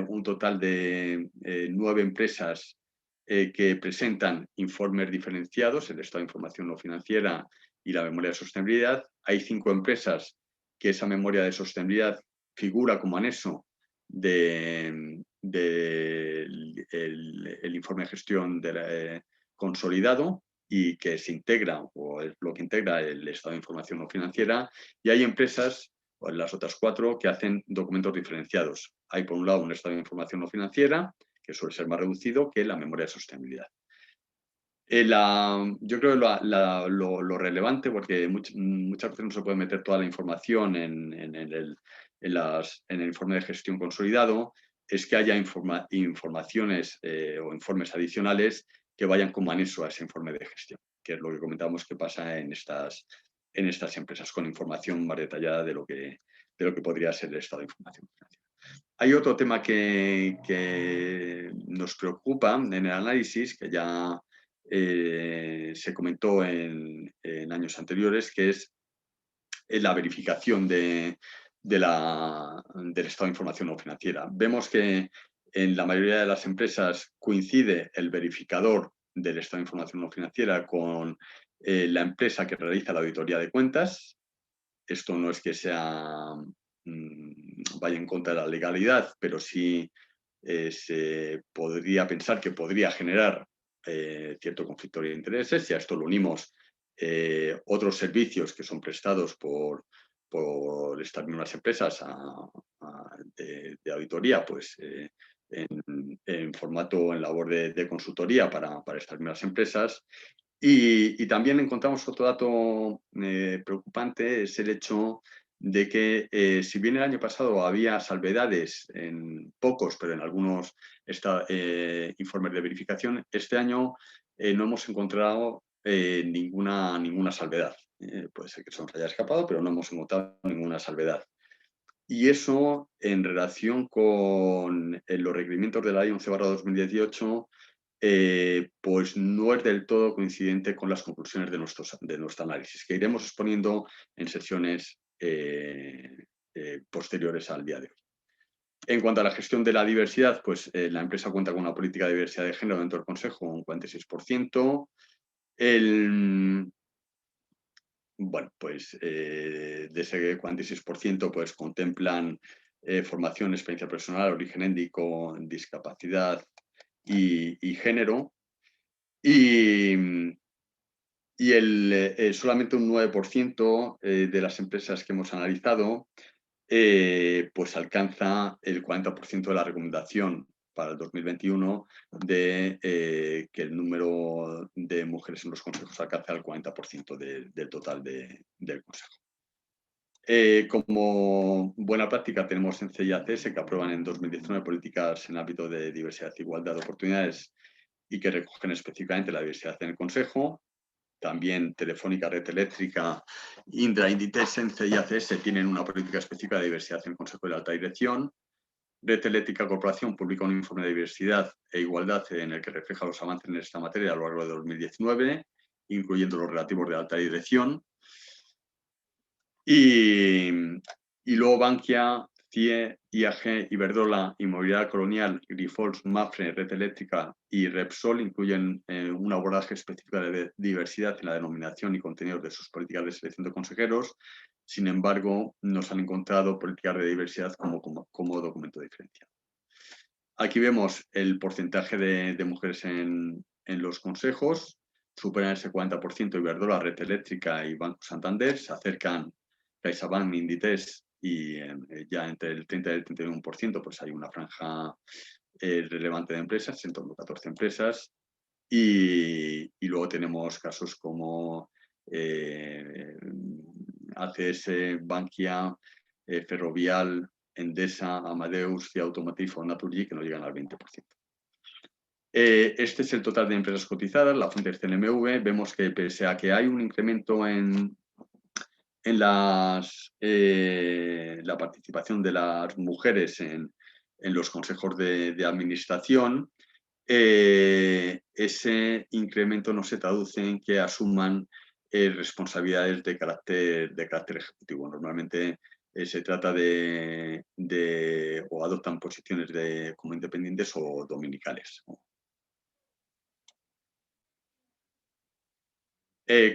un total de 9 empresas que presentan informes diferenciados, el estado de información no financiera y la memoria de sostenibilidad. Hay 5 empresas que esa memoria de sostenibilidad figura como anexo del informe de gestión consolidado y que se integra o es lo que integra el estado de información no financiera, y hay empresas, o las otras 4, que hacen documentos diferenciados. Hay por un lado un estado de información no financiera, que suele ser más reducido que la memoria de sostenibilidad. Yo creo que lo relevante, porque muchas veces no se puede meter toda la información en el informe de gestión consolidado, es que haya informaciones o informes adicionales que vayan como anexo a ese informe de gestión, que es lo que comentábamos que pasa en estas empresas, con información más detallada de lo que podría ser el estado de información financiera. Hay otro tema que nos preocupa en el análisis, que ya se comentó en años anteriores, que es la verificación del estado de información no financiera. Vemos que en la mayoría de las empresas coincide el verificador del estado de información no financiera con la empresa que realiza la auditoría de cuentas. esto no es que vaya en contra de la legalidad, pero sí se podría pensar que podría generar cierto conflicto de intereses, y a esto lo unimos otros servicios que son prestados por estas mismas empresas de auditoría, pues en formato, en labor de consultoría para estas mismas empresas. Y también encontramos otro dato preocupante, es el hecho de que si bien el año pasado había salvedades en pocos, pero en algunos informes de verificación, este año no hemos encontrado ninguna salvedad. Puede ser que se nos haya escapado, pero no hemos encontrado ninguna salvedad. Y eso, en relación con los requerimientos de la Ley 11/2018, pues no es del todo coincidente con las conclusiones de nuestro análisis, que iremos exponiendo en sesiones posteriores al día de hoy. En cuanto a la gestión de la diversidad, pues la empresa cuenta con una política de diversidad de género dentro del Consejo, un 46%. Bueno, pues de ese 46%, pues contemplan formación, experiencia personal, origen étnico, discapacidad y género. Y solamente un 9% de las empresas que hemos analizado pues alcanza el 40% de la recomendación para el 2021 de que el número de mujeres en los consejos alcance el 40% del total del consejo. Como buena práctica tenemos en CIACS, que aprueban en 2019 políticas en el ámbito de diversidad e igualdad de oportunidades y que recogen específicamente la diversidad en el consejo. También Telefónica, Red Eléctrica, Indra, Inditex, ENCE y ACS tienen una política específica de diversidad en el Consejo de la Alta Dirección. Red Eléctrica Corporación publica un informe de diversidad e igualdad en el que refleja los avances en esta materia a lo largo de 2019, incluyendo los relativos de alta dirección. Y luego Bankia, CIE, IAG, Iberdrola, Inmobiliaria Colonial, Grifols, Mapfre, Red Eléctrica y Repsol incluyen un abordaje específico de diversidad en la denominación y contenidos de sus políticas de selección de consejeros. Sin embargo, nos han encontrado políticas de diversidad como documento diferenciado. Aquí vemos el porcentaje de mujeres en los consejos. Superan ese 40% Iberdrola, Red Eléctrica y Banco Santander. Se acercan CaixaBank, Inditex, y ya entre el 30 y el 31% pues hay una franja relevante de empresas, en torno a 14 empresas. Y luego tenemos casos como ACS, Bankia, Ferrovial, Endesa, Amadeus, CIA Automotive o Naturgy, que no llegan al 20%. Este es el total de empresas cotizadas, la fuente es CNMV. Vemos que pese a que hay un incremento en la participación de las mujeres en los consejos de administración, ese incremento no se traduce en que asuman responsabilidades de carácter ejecutivo. Normalmente se trata o adoptan posiciones como independientes o dominicales.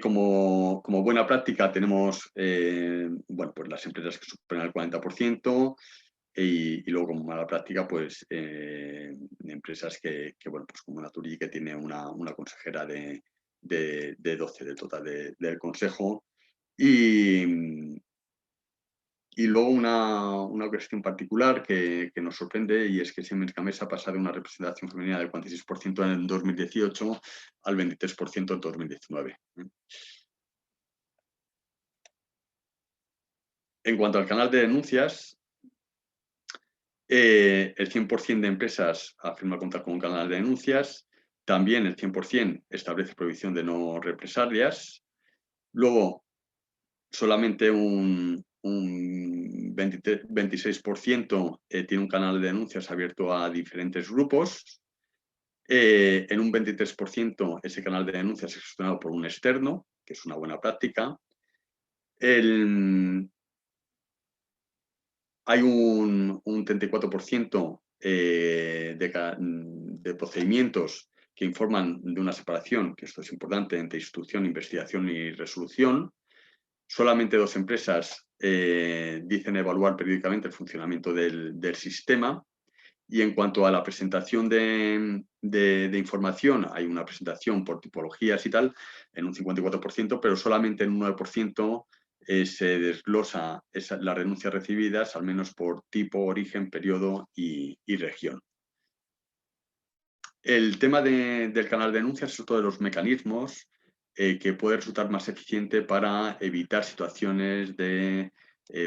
Como buena práctica tenemos bueno, pues las empresas que superan el 40%, y luego como mala práctica pues empresas que bueno, pues como Naturgy, que tiene una consejera de 12 del total del consejo. Y luego una cuestión particular que nos sorprende, y es que Siemens Gamesa pasa de una representación femenina del 46% en 2018 al 23% en 2019. En cuanto al canal de denuncias, el 100% de empresas afirma contar con un canal de denuncias. También el 100% establece prohibición de no represalias. Luego, solamente un 26% tiene un canal de denuncias abierto a diferentes grupos. En un 23% ese canal de denuncias es gestionado por un externo, que es una buena práctica. Hay un 34% de procedimientos que informan de una separación, que esto es importante, entre instrucción, investigación y resolución. Solamente 2 empresas dicen evaluar periódicamente el funcionamiento del sistema. Y en cuanto a la presentación de información, hay una presentación por tipologías y tal, en un 54%, pero solamente en un 9% se desglosa las renuncias recibidas, al menos por tipo, origen, periodo y región. El tema del canal de denuncias es otro de los mecanismos que puede resultar más eficiente para evitar situaciones de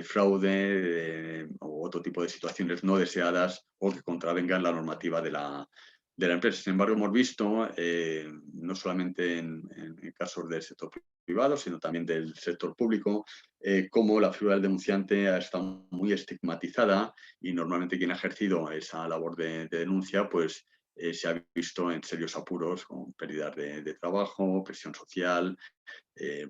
fraude o otro tipo de situaciones no deseadas o que contravengan la normativa de la empresa. Sin embargo, hemos visto, no solamente en casos del sector privado, sino también del sector público, cómo la figura del denunciante ha estado muy estigmatizada y normalmente quien ha ejercido esa labor de denuncia, pues se ha visto en serios apuros con pérdidas de trabajo, presión social,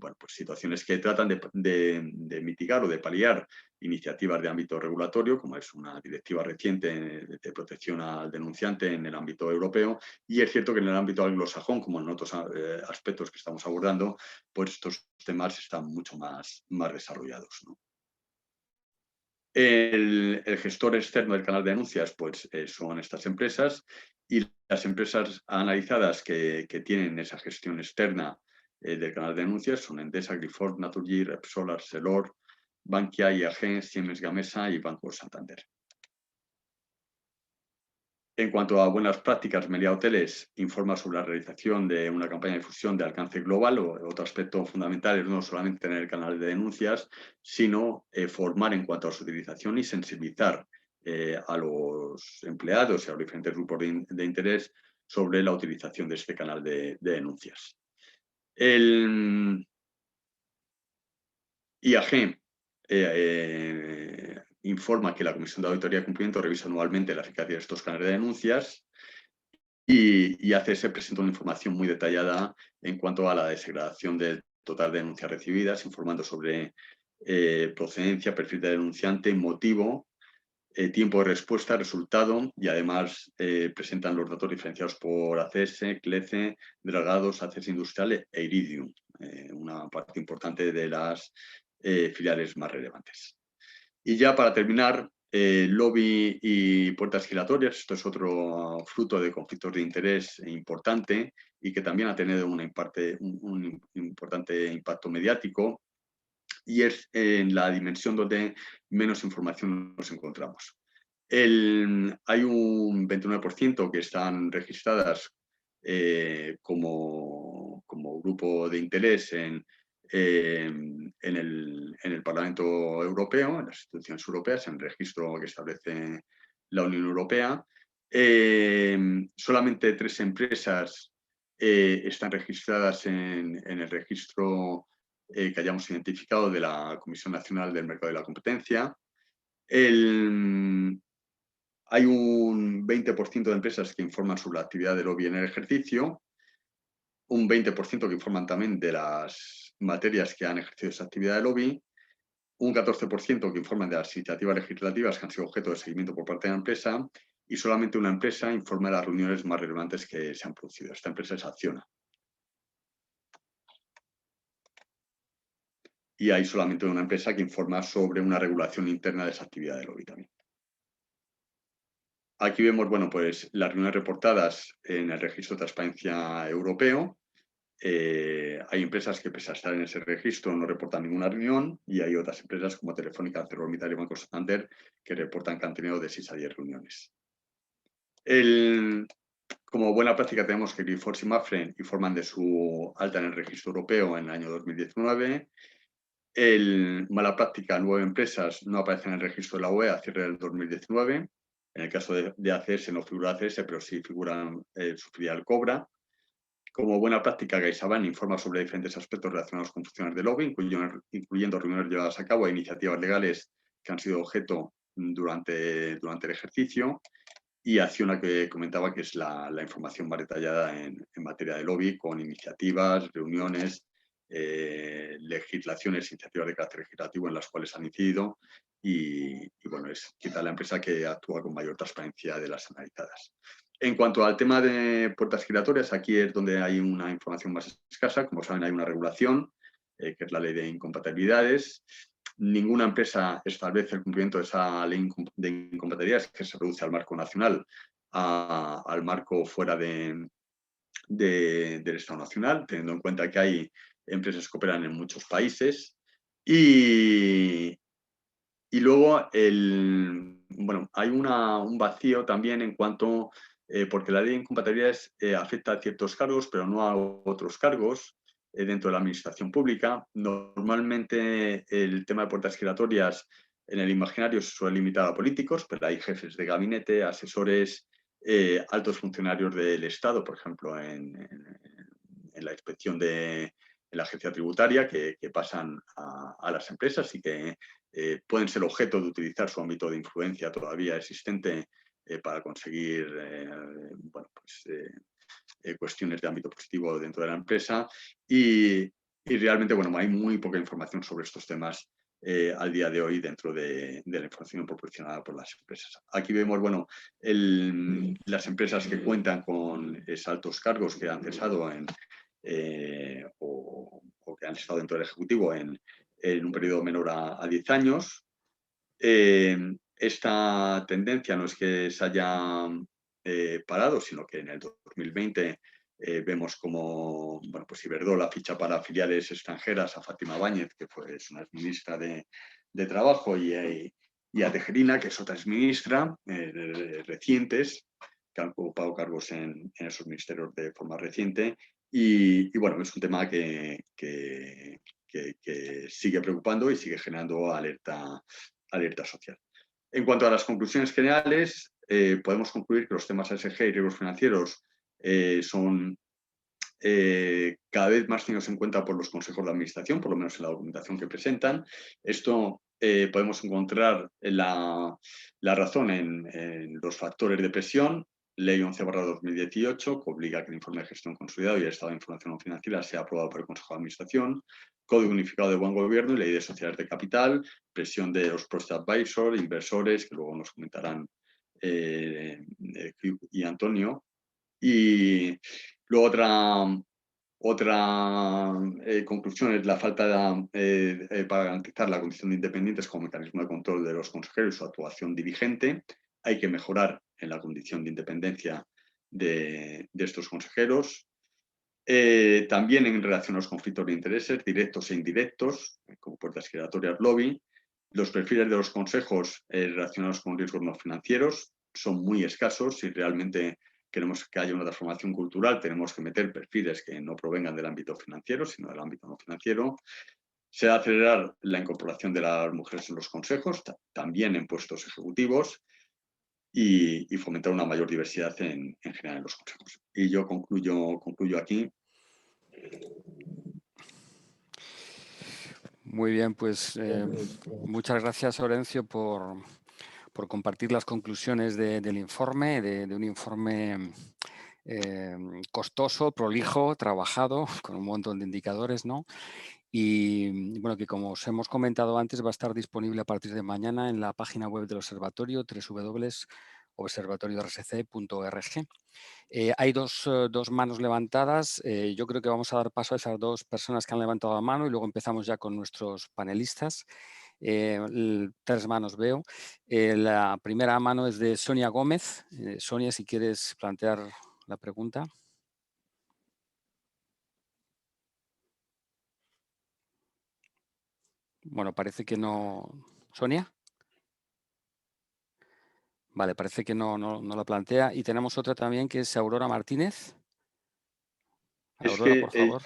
bueno, pues situaciones que tratan de mitigar o de paliar iniciativas de ámbito regulatorio, como es una directiva reciente de protección al denunciante en el ámbito europeo, y es cierto que en el ámbito anglosajón, como en otros aspectos que estamos abordando, pues estos temas están mucho más desarrollados, ¿no? El gestor externo del canal de denuncias pues, son estas empresas y las empresas analizadas que tienen esa gestión externa del canal de denuncias son Endesa, Grifols, Naturgy, Repsol, Arcelor, Bankia, IAG, Siemens Gamesa y Banco Santander. En cuanto a buenas prácticas, Meliá Hoteles informa sobre la realización de una campaña de difusión de alcance global. Otro aspecto fundamental es no solamente tener el canal de denuncias, sino formar en cuanto a su utilización y sensibilizar a los empleados y a los diferentes grupos de interés sobre la utilización de este canal de denuncias. El IAG informa que la Comisión de Auditoría de Cumplimiento revisa anualmente la eficacia de estos canales de denuncias y ACS presenta una información muy detallada en cuanto a la degradación del total de denuncias recibidas, informando sobre procedencia, perfil de denunciante, motivo, tiempo de respuesta, resultado y además presentan los datos diferenciados por ACS, CLECE, Dragados, ACS Industrial e Iridium, una parte importante de las filiales más relevantes. Y ya para terminar, lobby y puertas giratorias. Esto es otro fruto de conflictos de interés importante y que también ha tenido un importante impacto mediático, y es en la dimensión donde menos información nos encontramos. Hay un 29% que están registradas como grupo de interés en el Parlamento Europeo, en las instituciones europeas, en el registro que establece la Unión Europea. Solamente 3 empresas están registradas en el registro que hayamos identificado de la Comisión Nacional del Mercado y la Competencia. Hay un 20% de empresas que informan sobre la actividad de lobby en el ejercicio, un 20% que informan también de las materias que han ejercido esa actividad de lobby, un 14% que informan de las iniciativas legislativas que han sido objeto de seguimiento por parte de la empresa, y solamente una empresa informa de las reuniones más relevantes que se han producido. Esta empresa es Acciona. Y hay solamente una empresa que informa sobre una regulación interna de esa actividad de lobby también. Aquí vemos, bueno, pues las reuniones reportadas en el registro de transparencia europeo. Hay empresas que, pese a estar en ese registro, no reportan ninguna reunión, y hay otras empresas como Telefónica, ArcelorMittal y Banco Santander que reportan que han tenido de 6 a 10 reuniones. Como buena práctica tenemos que Grifols y Mapfre informan de su alta en el registro europeo en el año 2019. Mala práctica, 9 empresas no aparecen en el registro de la UE a cierre del 2019. En el caso de ACS no figura ACS, pero sí figuran su filial Cobra. Como buena práctica, CaixaBank informa sobre diferentes aspectos relacionados con funciones de lobby, incluyendo reuniones llevadas a cabo e iniciativas legales que han sido objeto durante el ejercicio. Y Acciona, que comentaba que es la información más detallada en materia de lobby, con iniciativas, reuniones, legislaciones, iniciativas de carácter legislativo en las cuales han incidido, y bueno, es quizá la empresa que actúa con mayor transparencia de las analizadas. En cuanto al tema de puertas giratorias, aquí es donde hay una información más escasa. Como saben, hay una regulación que es la ley de incompatibilidades. Ninguna empresa establece el cumplimiento de esa ley de incompatibilidades, que se reduce al marco nacional, al marco fuera del Estado nacional, teniendo en cuenta que hay empresas que operan en muchos países. Y luego bueno, hay un vacío también en cuanto, porque la ley de incompatibilidades afecta a ciertos cargos, pero no a otros cargos dentro de la administración pública. Normalmente el tema de puertas giratorias en el imaginario se suele limitar a políticos, pero hay jefes de gabinete, asesores, altos funcionarios del Estado, por ejemplo, en la inspección de en la agencia tributaria, que pasan a las empresas y que pueden ser objeto de utilizar su ámbito de influencia todavía existente para conseguir bueno, pues, cuestiones de ámbito positivo dentro de la empresa. Y realmente, bueno, hay muy poca información sobre estos temas al día de hoy dentro de la información proporcionada por las empresas. Aquí vemos, bueno, las empresas que cuentan con altos cargos que han cesado o que han estado dentro del Ejecutivo en un periodo menor a 10 años. Esta tendencia no es que se haya parado, sino que en el 2020 vemos como, bueno, pues Iberdrola ficha para filiales extranjeras a Fátima Báñez, que es una exministra de Trabajo, y a Tejerina, que es otra exministra, recientes, que han ocupado cargos en esos ministerios de forma reciente. Y bueno, es un tema que sigue preocupando y sigue generando alerta social. En cuanto a las conclusiones generales, podemos concluir que los temas ESG y riesgos financieros son cada vez más tenidos en cuenta por los consejos de administración, por lo menos en la documentación que presentan. Esto podemos encontrar la razón en los factores de presión. Ley 11/2018, que obliga a que el informe de gestión consolidado y el estado de información financiera sea aprobado por el Consejo de Administración. Código unificado de buen gobierno y ley de sociedades de capital. Presión de los proxy advisors, inversores, que luego nos comentarán y Antonio. Y luego otra conclusión es la falta para garantizar la condición de independientes como mecanismo de control de los consejeros y su actuación dirigente. Hay que mejorar en la condición de independencia de estos consejeros. También en relación a los conflictos de intereses, directos e indirectos, como puertas giratorias, lobby. Los perfiles de los consejos relacionados con riesgos no financieros son muy escasos. Si realmente queremos que haya una transformación cultural, tenemos que meter perfiles que no provengan del ámbito financiero, sino del ámbito no financiero. Se va a acelerar la incorporación de las mujeres en los consejos, también en puestos ejecutivos, y fomentar una mayor diversidad en general en los consejos. Y yo concluyo aquí. Muy bien, pues muchas gracias, Orencio, por compartir las conclusiones del informe, de un informe costoso, prolijo, trabajado, con un montón de indicadores, ¿no? Y bueno, que como os hemos comentado antes, va a estar disponible a partir de mañana en la página web del observatorio, www.observatoriorsc.org. Hay dos manos levantadas. Yo creo que vamos a dar paso a esas dos personas que han levantado la mano y luego empezamos ya con nuestros panelistas. 3 manos veo. La primera mano es de Sonia Gómez. Sonia, si quieres plantear la pregunta. Bueno, parece que no. ¿Sonia? Vale, parece que no la plantea. Y tenemos otra también que es Aurora Martínez. Es Aurora, que por favor.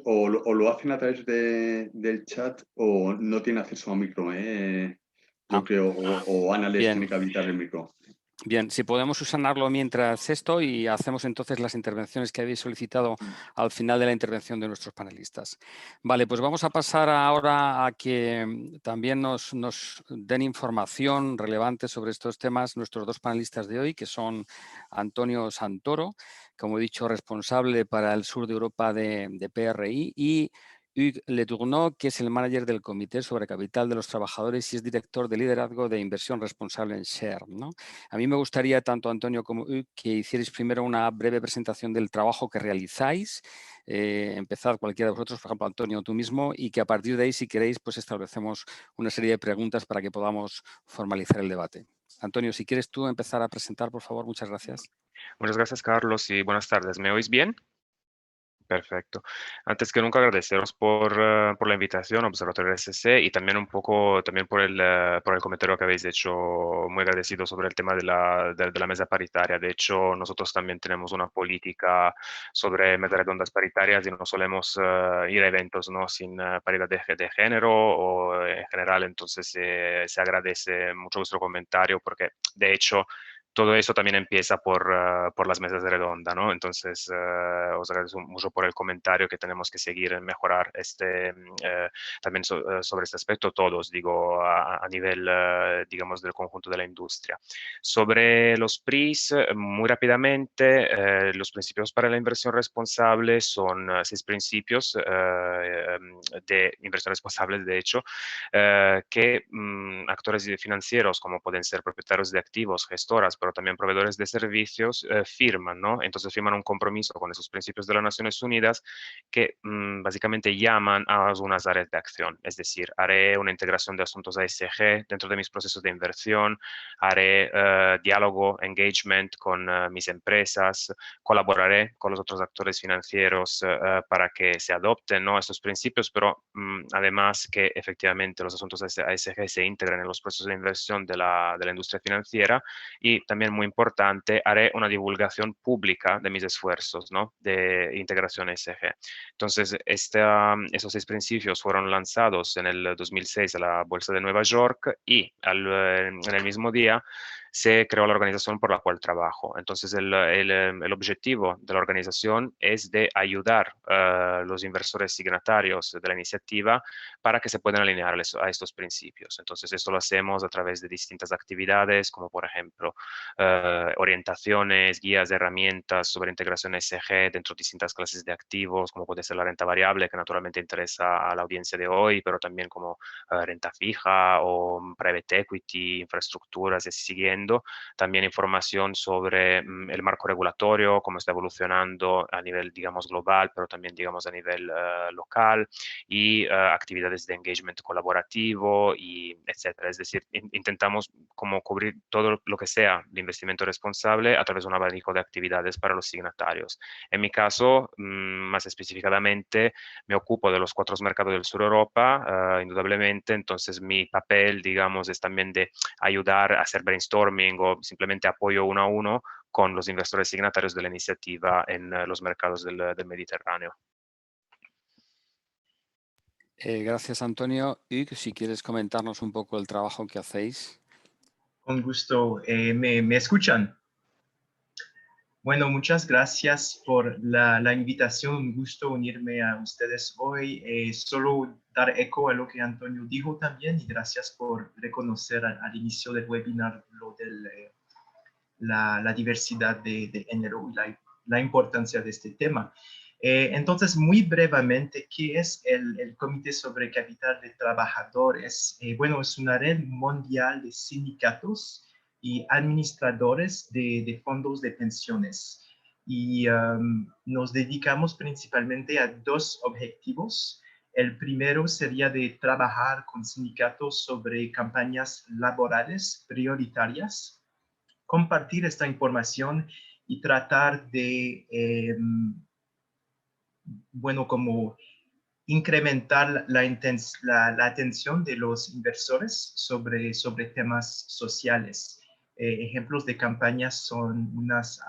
o lo hacen a través del chat o no tiene acceso a micro. Yo creo, o Ana les tiene Bien. que habilitar el micro. Bien, si podemos usarlo mientras esto y hacemos entonces las intervenciones que habéis solicitado al final de la intervención de nuestros panelistas. Vale, pues vamos a pasar ahora a que también nos den información relevante sobre estos temas nuestros dos panelistas de hoy, que son Antonio Santoro, como he dicho, responsable para el sur de Europa de PRI, y Hugues Letourneau, que es el manager del Comité sobre Capital de los Trabajadores y es director de liderazgo de inversión responsable en Share, ¿no? A mí me gustaría, tanto Antonio como Hugues, que hicierais primero una breve presentación del trabajo que realizáis. Empezad cualquiera de vosotros, por ejemplo, Antonio, tú mismo, y que a partir de ahí, si queréis, pues establecemos una serie de preguntas para que podamos formalizar el debate. Antonio, si quieres tú empezar a presentar, por favor, muchas gracias. Muchas gracias, Carlos, y buenas tardes. ¿Me oís bien? Perfecto. Antes que nunca agradeceros por la invitación a Observatorio SC y también un poco también por el comentario que habéis hecho, muy agradecido sobre el tema de la mesa paritaria. De hecho, nosotros también tenemos una política sobre mesas redondas paritarias y no solemos ir a eventos, ¿no?, sin paridad de género o en general. Entonces, se agradece mucho vuestro comentario porque, de hecho, todo eso también empieza por las mesas de redonda, ¿no? Entonces, os agradezco mucho por el comentario que tenemos que seguir en mejorar también sobre este aspecto todos, digo, a nivel, digamos, del conjunto de la industria. Sobre los PRIs, muy rápidamente, los principios para la inversión responsable son 6 principios de inversión responsable, de hecho, que actores financieros, como pueden ser propietarios de activos, gestoras, pero también proveedores de servicios, firman, ¿no? Entonces firman un compromiso con esos principios de las Naciones Unidas que básicamente llaman a unas áreas de acción. Es decir, haré una integración de asuntos ASG dentro de mis procesos de inversión, haré diálogo, engagement con mis empresas, colaboraré con los otros actores financieros para que se adopten, ¿no?, estos principios, pero además que efectivamente los asuntos ASG se integren en los procesos de inversión de la industria financiera. Y también muy importante, haré una divulgación pública de mis esfuerzos, ¿no?, de integración ASG. Entonces, esos 6 principios fueron lanzados en el 2006 a la Bolsa de Nueva York y en el mismo día se creó la organización por la cual trabajo. Entonces, el objetivo de la organización es de ayudar a los inversores signatarios de la iniciativa para que se puedan alinear a estos principios. Entonces, esto lo hacemos a través de distintas actividades, como por ejemplo, orientaciones, guías, herramientas sobre integración ESG dentro de distintas clases de activos, como puede ser la renta variable, que naturalmente interesa a la audiencia de hoy, pero también como renta fija o private equity, infraestructuras y así siguiendo. También información sobre el marco regulatorio, cómo está evolucionando a nivel, digamos, global, pero también, digamos, a nivel local, y actividades de engagement colaborativo, y etcétera. Es decir, intentamos como cubrir todo lo que sea de investimiento responsable a través de un abanico de actividades para los signatarios. En mi caso, más específicamente, me ocupo de los 4 mercados del sur Europa, indudablemente. Entonces, mi papel, digamos, es también de ayudar a hacer brainstorming o simplemente apoyo uno a uno con los inversores signatarios de la iniciativa en los mercados del Mediterráneo. Gracias, Antonio. Hugues, si quieres comentarnos un poco el trabajo que hacéis. Con gusto. ¿Me escuchan? Bueno, muchas gracias por la invitación. Un gusto unirme a ustedes hoy. Solo dar eco a lo que Antonio dijo también, y gracias por reconocer al inicio del webinar lo de la diversidad de género y la importancia de este tema. Entonces, muy brevemente, ¿qué es el Comité sobre Capital de Trabajadores? Bueno, es una red mundial de sindicatos y administradores de fondos de pensiones. Y nos dedicamos principalmente a 2 objetivos. El primero sería de trabajar con sindicatos sobre campañas laborales prioritarias, compartir esta información y tratar de, bueno, como incrementar la atención de los inversores sobre temas sociales. Ejemplos de campañas son unas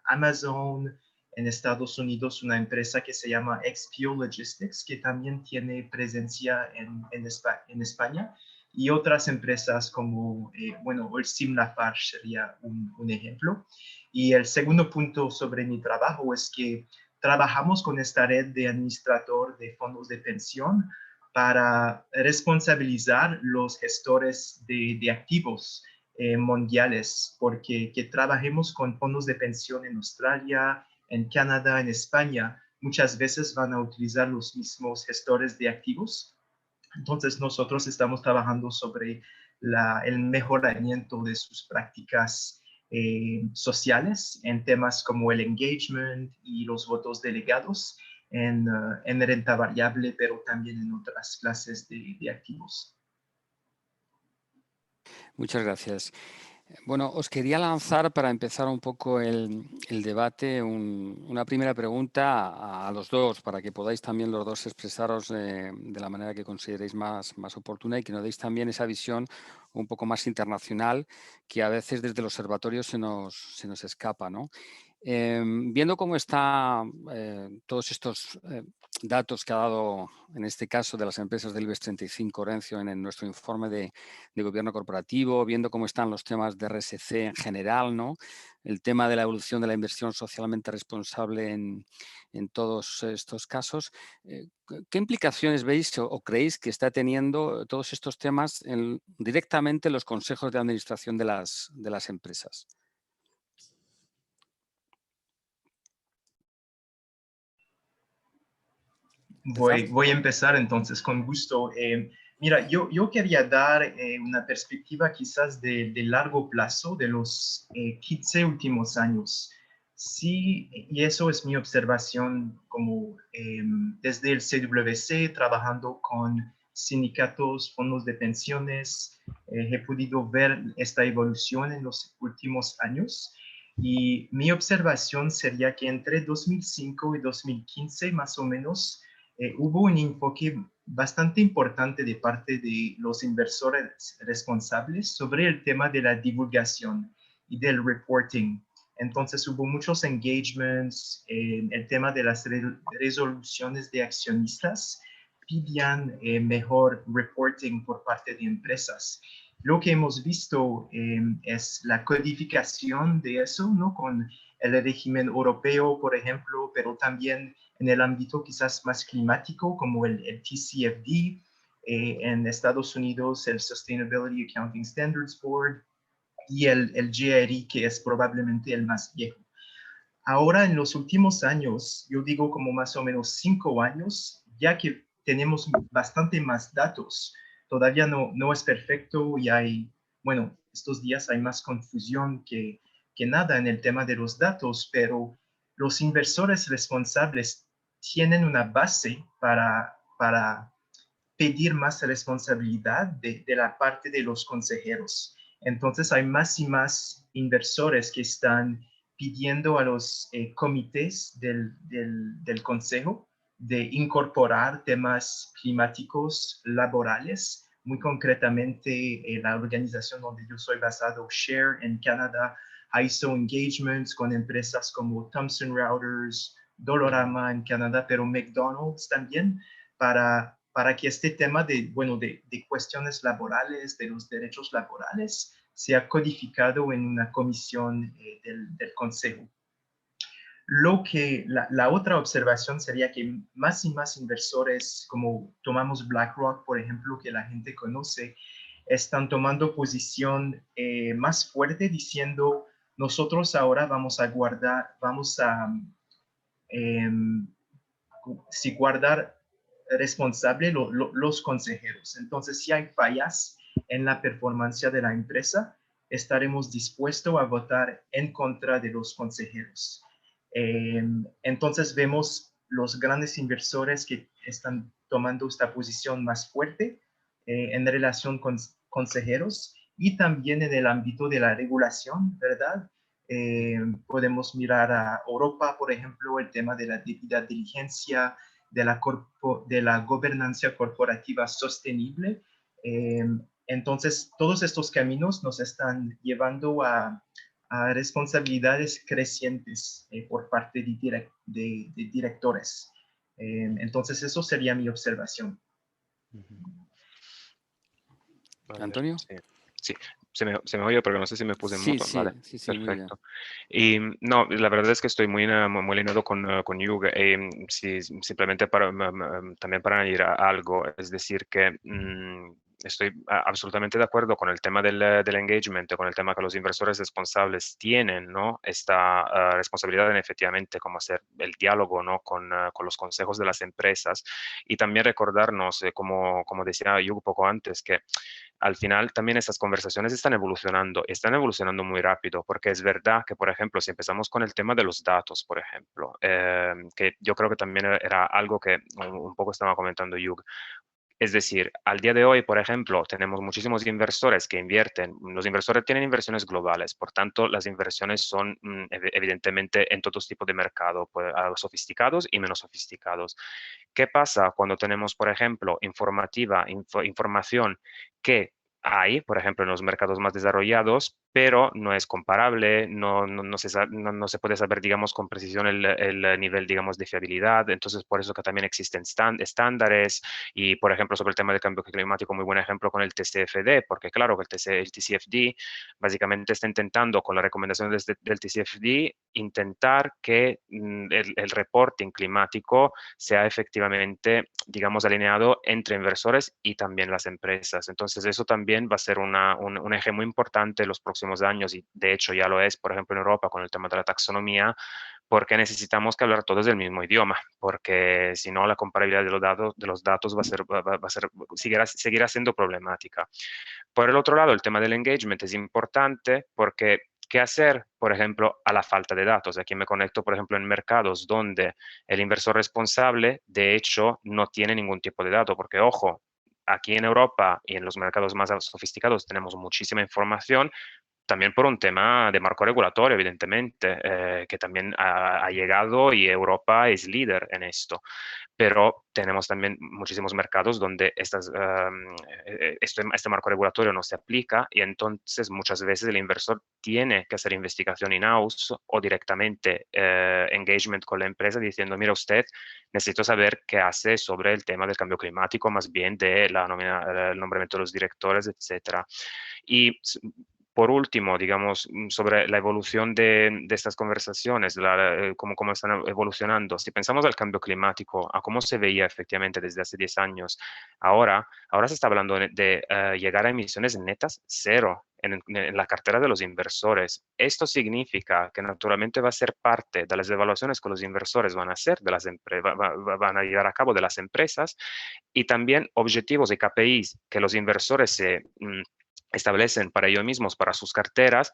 Amazon en Estados Unidos, una empresa que se llama XPO Logistics, que también tiene presencia en España, y otras empresas como, bueno, Holcim Lafarge sería un ejemplo. Y el segundo punto sobre mi trabajo es que trabajamos con esta red de administrador de fondos de pensión para responsabilizar los gestores de activos mundiales, porque que trabajemos con fondos de pensión en Australia, en Canadá, en España, muchas veces van a utilizar los mismos gestores de activos. Entonces nosotros estamos trabajando sobre el mejoramiento de sus prácticas sociales en temas como el engagement y los votos delegados en renta variable, pero también en otras clases de activos. Muchas gracias. Bueno, os quería lanzar para empezar un poco el debate una primera pregunta a los dos, para que podáis también los dos expresaros de la manera que consideréis más oportuna y que nos deis también esa visión un poco más internacional que a veces desde el observatorio se nos escapa, ¿no? Viendo cómo están todos estos datos que ha dado, en este caso, de las empresas del IBEX 35, Orencio, en nuestro informe de gobierno corporativo, viendo cómo están los temas de RSC en general, ¿no? El tema de la evolución de la inversión socialmente responsable en todos estos casos, ¿qué implicaciones veis o creéis que está teniendo todos estos temas directamente en los consejos de administración de las empresas? Voy a empezar entonces con gusto. Mira, yo quería dar una perspectiva quizás de largo plazo de los 15 últimos años. Sí, y eso es mi observación como desde el CWC, trabajando con sindicatos, fondos de pensiones, he podido ver esta evolución en los últimos años. Y mi observación sería que entre 2005 y 2015, más o menos, hubo un enfoque bastante importante de parte de los inversores responsables sobre el tema de la divulgación y del reporting. Entonces hubo muchos engagements, el tema de las resoluciones de accionistas pedían mejor reporting por parte de empresas. Lo que hemos visto es la codificación de eso, ¿no? Con el régimen europeo, por ejemplo, pero también en el ámbito quizás más climático, como el TCFD, en Estados Unidos, el Sustainability Accounting Standards Board, y el GRI, que es probablemente el más viejo. Ahora, en los últimos años, yo digo como más o menos 5 años, ya que tenemos bastante más datos, todavía no es perfecto y hay, bueno, estos días hay más confusión que nada en el tema de los datos, pero los inversores responsables tienen una base para pedir más responsabilidad de la parte de los consejeros. Entonces hay más y más inversores que están pidiendo a los comités del consejo de incorporar temas climáticos laborales. Muy concretamente, la organización donde yo soy basado, Share, en Canadá, hizo engagements con empresas como Thomson Reuters, Dolorama en Canadá, pero McDonald's también, para que este tema de cuestiones laborales, de los derechos laborales, sea codificado en una comisión del Consejo. La otra observación sería que más y más inversores, como tomamos BlackRock, por ejemplo, que la gente conoce, están tomando posición más fuerte diciendo, nosotros ahora vamos a guardar responsable los consejeros. Entonces, si hay fallas en la performance de la empresa, estaremos dispuestos a votar en contra de los consejeros. Entonces, vemos los grandes inversores que están tomando esta posición más fuerte en relación con consejeros y también en el ámbito de la regulación, ¿verdad? Podemos mirar a Europa, por ejemplo, el tema de la debida diligencia, de la gobernanza corporativa sostenible. Entonces, todos estos caminos nos están llevando a responsabilidades crecientes por parte de directores. Entonces, eso sería mi observación. Antonio. Sí, se me oye, pero no sé si me puse en mute, ¿vale? Sí, perfecto. Y no, la verdad es que estoy muy alineado con Hugh. Sí, simplemente también para añadir algo, es decir, que estoy absolutamente de acuerdo con el tema del engagement, con el tema que los inversores responsables tienen, ¿no? Esta responsabilidad en efectivamente cómo hacer el diálogo, ¿no? Con los consejos de las empresas y también recordarnos, como decía yo un poco antes, que al final también estas conversaciones están evolucionando muy rápido, porque es verdad que, por ejemplo, si empezamos con el tema de los datos, por ejemplo, que yo creo que también era algo que un poco estaba comentando Hugh. Es decir, al día de hoy, por ejemplo, tenemos muchísimos inversores que invierten. Los inversores tienen inversiones globales, por tanto, las inversiones son evidentemente en todos tipos de mercado, pues, sofisticados y menos sofisticados. ¿Qué pasa cuando tenemos, por ejemplo, información que hay, por ejemplo, en los mercados más desarrollados, pero no es comparable, no se puede saber, digamos, con precisión el nivel, digamos, de fiabilidad? Entonces, por eso que también existen estándares y, por ejemplo, sobre el tema del cambio climático, muy buen ejemplo con el TCFD, porque claro que el TCFD básicamente está intentando, con la recomendación del TCFD, intentar que el reporting climático sea efectivamente, digamos, alineado entre inversores y también las empresas. Entonces, eso también va a ser un eje muy importante en los próximos años y de hecho ya lo es, por ejemplo, en Europa con el tema de la taxonomía, porque necesitamos que hablar todos el mismo idioma, porque si no la comparabilidad de los datos seguirá siendo problemática. Por el otro lado, el tema del engagement es importante porque ¿qué hacer, por ejemplo, a la falta de datos? Aquí me conecto, por ejemplo, en mercados donde el inversor responsable, de hecho, no tiene ningún tipo de dato, porque, ojo, aquí en Europa y en los mercados más sofisticados tenemos muchísima información, también por un tema de marco regulatorio, evidentemente, que también ha llegado y Europa es líder en esto. Pero tenemos también muchísimos mercados donde este marco regulatorio no se aplica y entonces muchas veces el inversor tiene que hacer investigación in-house o directamente engagement con la empresa diciendo, mira usted, necesito saber qué hace sobre el tema del cambio climático, más bien de el nombramiento de los directores, etcétera. Y por último, digamos, sobre la evolución de estas conversaciones, cómo están evolucionando. Si pensamos al cambio climático, a cómo se veía efectivamente desde hace 10 años, ahora se está hablando de llegar a emisiones netas cero en la cartera de los inversores. Esto significa que naturalmente va a ser parte de las evaluaciones que los inversores van a hacer, van a llevar a cabo de las empresas y también objetivos y KPIs que los inversores se establecen para ellos mismos, para sus carteras,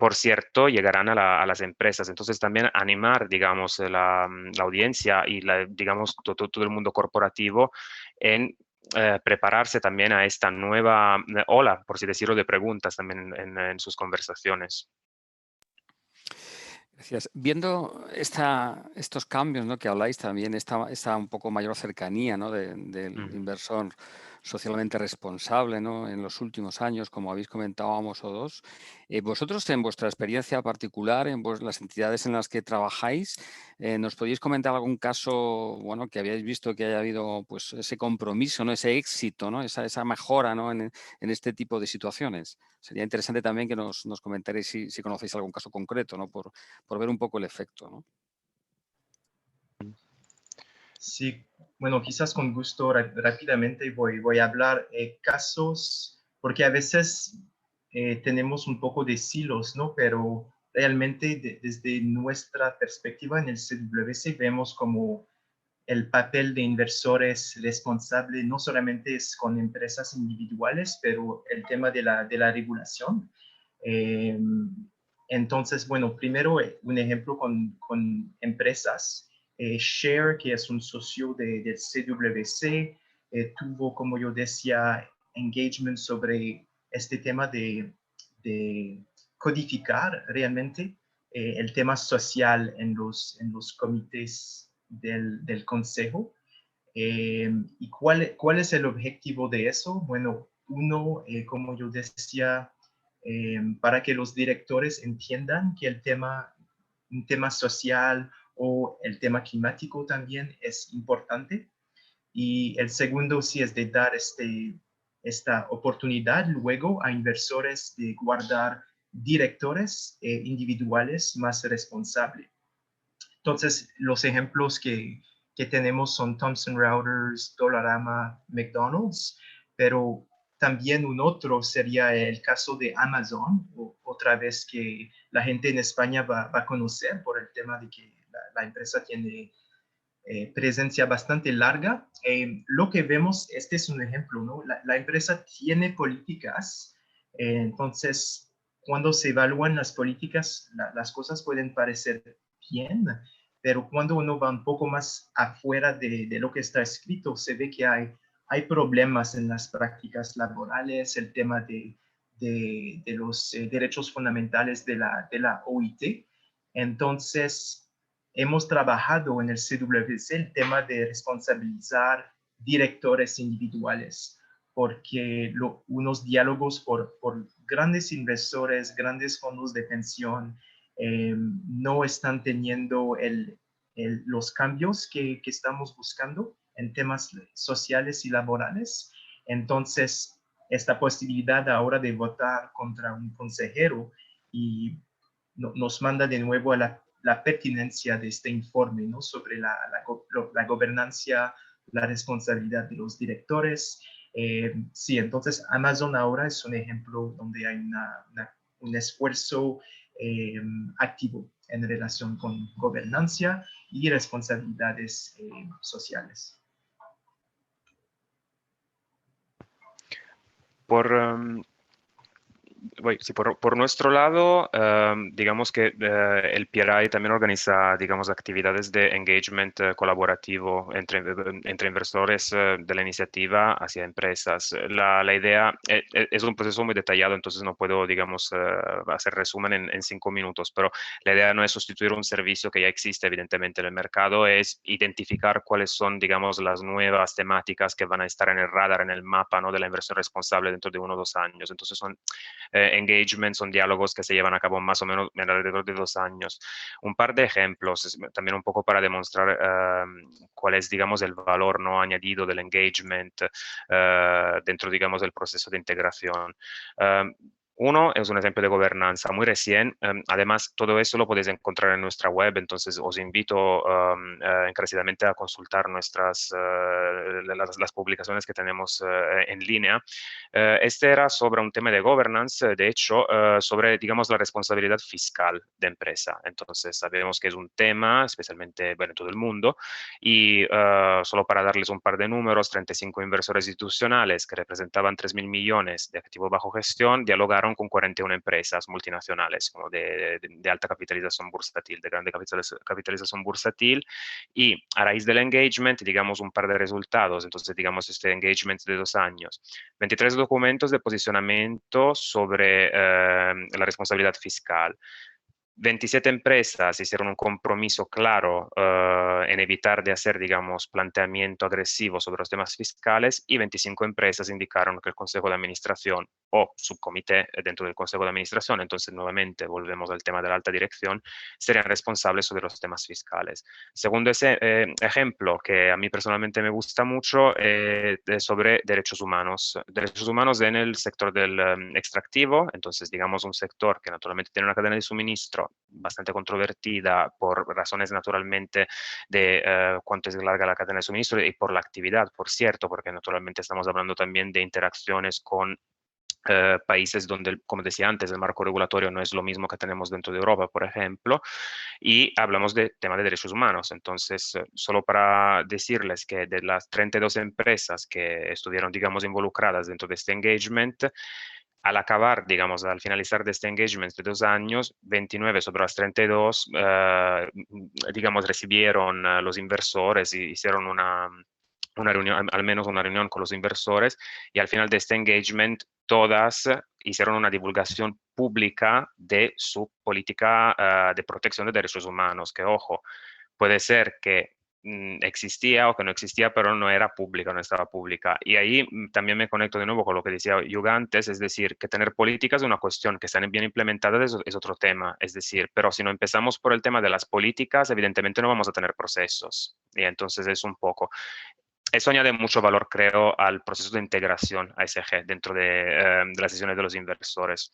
por cierto, llegarán a las empresas. Entonces, también animar, digamos, la audiencia y, digamos, todo el mundo corporativo en prepararse también a esta nueva ola, por así decirlo, de preguntas también en sus conversaciones. Gracias. Viendo estos cambios, ¿no?, que habláis también, esta un poco mayor cercanía, ¿no?, del inversor socialmente responsable, ¿no?, en los últimos años, como habéis comentado ambos o dos, vosotros en vuestra experiencia particular, en las entidades en las que trabajáis, ¿nos podéis comentar algún caso, bueno, que habéis visto que haya habido, pues, ese compromiso, ¿no?, ese éxito, ¿no?, esa mejora, ¿no?, en este tipo de situaciones? Sería interesante también que nos comentaréis si conocéis algún caso concreto, ¿no?, por ver un poco el efecto, ¿no? Sí, bueno, quizás con gusto rápidamente voy a hablar casos, porque a veces tenemos un poco de silos, ¿no? Pero realmente desde nuestra perspectiva en el CWC vemos como el papel de inversores responsable no solamente es con empresas individuales, pero el tema de la regulación. Entonces, bueno, primero un ejemplo con empresas. Share, que es un socio del CWC, tuvo, como yo decía, engagement sobre este tema de codificar realmente el tema social en los comités del consejo. ¿Y cuál es el objetivo de eso? Bueno, uno, como yo decía, para que los directores entiendan que un tema social o el tema climático también es importante. Y el segundo sí es de dar esta oportunidad luego a inversores de guardar directores individuales más responsables. Entonces, los ejemplos que tenemos son Thomson Reuters, Dollarama, McDonald's, pero también un otro sería el caso de Amazon, otra vez que la gente en España va a conocer por el tema de que la empresa tiene presencia bastante larga. Lo que vemos, este es un ejemplo, ¿no? La empresa tiene políticas, entonces cuando se evalúan las políticas, las cosas pueden parecer bien, pero cuando uno va un poco más afuera de lo que está escrito, se ve que hay problemas en las prácticas laborales, el tema de los derechos fundamentales de la OIT. Entonces, hemos trabajado en el CWC el tema de responsabilizar directores individuales, porque unos diálogos por grandes inversores, grandes fondos de pensión, no están teniendo los cambios que estamos buscando en temas sociales y laborales. Entonces, esta posibilidad ahora de votar contra un consejero y nos manda de nuevo a la pertinencia de este informe, ¿no? Sobre la gobernanza, la responsabilidad de los directores. Sí, entonces Amazon ahora es un ejemplo donde hay un esfuerzo activo en relación con gobernanza y responsabilidades sociales. Por nuestro lado, digamos que el PRI también organiza, digamos, actividades de engagement colaborativo entre inversores de la iniciativa hacia empresas. La idea es un proceso muy detallado, entonces no puedo, digamos, hacer resumen en 5 minutos, pero la idea no es sustituir un servicio que ya existe evidentemente en el mercado, es identificar cuáles son, digamos, las nuevas temáticas que van a estar en el radar, en el mapa, ¿no?, de la inversión responsable dentro de 1 o 2 años. Entonces son engagements, son diálogos que se llevan a cabo más o menos alrededor de 2 años. Un par de ejemplos, también un poco para demostrar cuál es, digamos, el valor no añadido del engagement dentro, digamos, del proceso de integración. Uno es un ejemplo de gobernanza muy recién. Además, todo eso lo podéis encontrar en nuestra web, entonces os invito encarecidamente a consultar las publicaciones que tenemos en línea. Este era sobre un tema de governance, de hecho, sobre, digamos, la responsabilidad fiscal de empresa. Entonces, sabemos que es un tema, especialmente, bueno, en todo el mundo, y solo para darles un par de números, 35 inversores institucionales que representaban 3.000 millones de activo bajo gestión, dialogaron con 41 empresas multinacionales, como de alta capitalización bursátil, de grande capitalización bursátil, y a raíz del engagement, digamos, un par de resultados. Entonces, digamos, este engagement de 2 años, 23 documentos de posicionamiento sobre la responsabilidad fiscal. 27 empresas hicieron un compromiso claro en evitar de hacer, digamos, planteamiento agresivo sobre los temas fiscales, y 25 empresas indicaron que el Consejo de Administración o subcomité dentro del Consejo de Administración, entonces nuevamente volvemos al tema de la alta dirección, serían responsables sobre los temas fiscales. Segundo ejemplo que a mí personalmente me gusta mucho es sobre derechos humanos en el sector del extractivo, entonces digamos un sector que naturalmente tiene una cadena de suministro bastante controvertida por razones naturalmente de cuánto es larga la cadena de suministro y por la actividad, por cierto, porque naturalmente estamos hablando también de interacciones con países donde, como decía antes, el marco regulatorio no es lo mismo que tenemos dentro de Europa, por ejemplo, y hablamos de tema de derechos humanos. Entonces, solo para decirles que de las 32 empresas que estuvieron, digamos, involucradas dentro de este engagement, al acabar, digamos, al finalizar de este engagement de 2 años, 29 sobre las 32, digamos, recibieron los inversores y hicieron una reunión, al menos una reunión con los inversores, y al final de este engagement todas hicieron una divulgación pública de su política de protección de derechos humanos, que ojo, puede ser que existía o que no existía, pero no era pública, no estaba pública. Y ahí también me conecto de nuevo con lo que decía Yuga antes, es decir, que tener políticas es una cuestión, que están bien implementadas es otro tema, es decir, pero si no empezamos por el tema de las políticas, evidentemente no vamos a tener procesos. Y entonces es un poco... Eso añade mucho valor, creo, al proceso de integración ASG dentro de las sesiones de los inversores.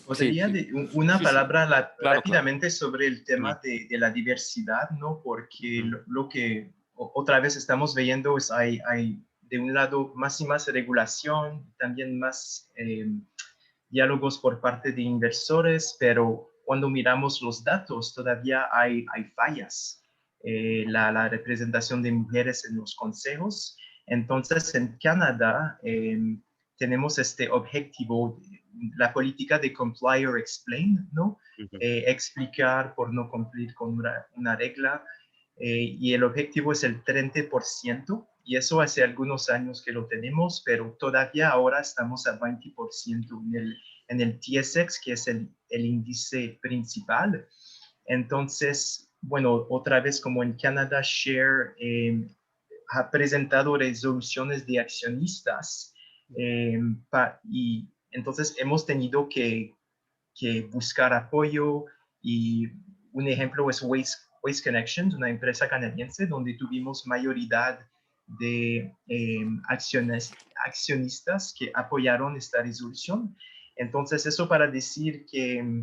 Podría una palabra rápidamente sobre el tema de la diversidad, ¿no? Porque lo que otra vez estamos viendo, hay de un lado más y más regulación, también más diálogos por parte de inversores, pero cuando miramos los datos todavía hay fallas. La representación de mujeres en los consejos. Entonces, en Canadá tenemos este objetivo, la política de comply or explain, ¿no? Explicar por no cumplir con una regla. Y el objetivo es el 30%, y eso hace algunos años que lo tenemos, pero todavía ahora estamos a 20% en el TSX, que es el índice principal. Entonces, bueno, otra vez como en Canadá, Share ha presentado resoluciones de accionistas y entonces hemos tenido que buscar apoyo, y un ejemplo es Waste Connections, una empresa canadiense donde tuvimos mayoría de accionistas que apoyaron esta resolución. Entonces, eso para decir que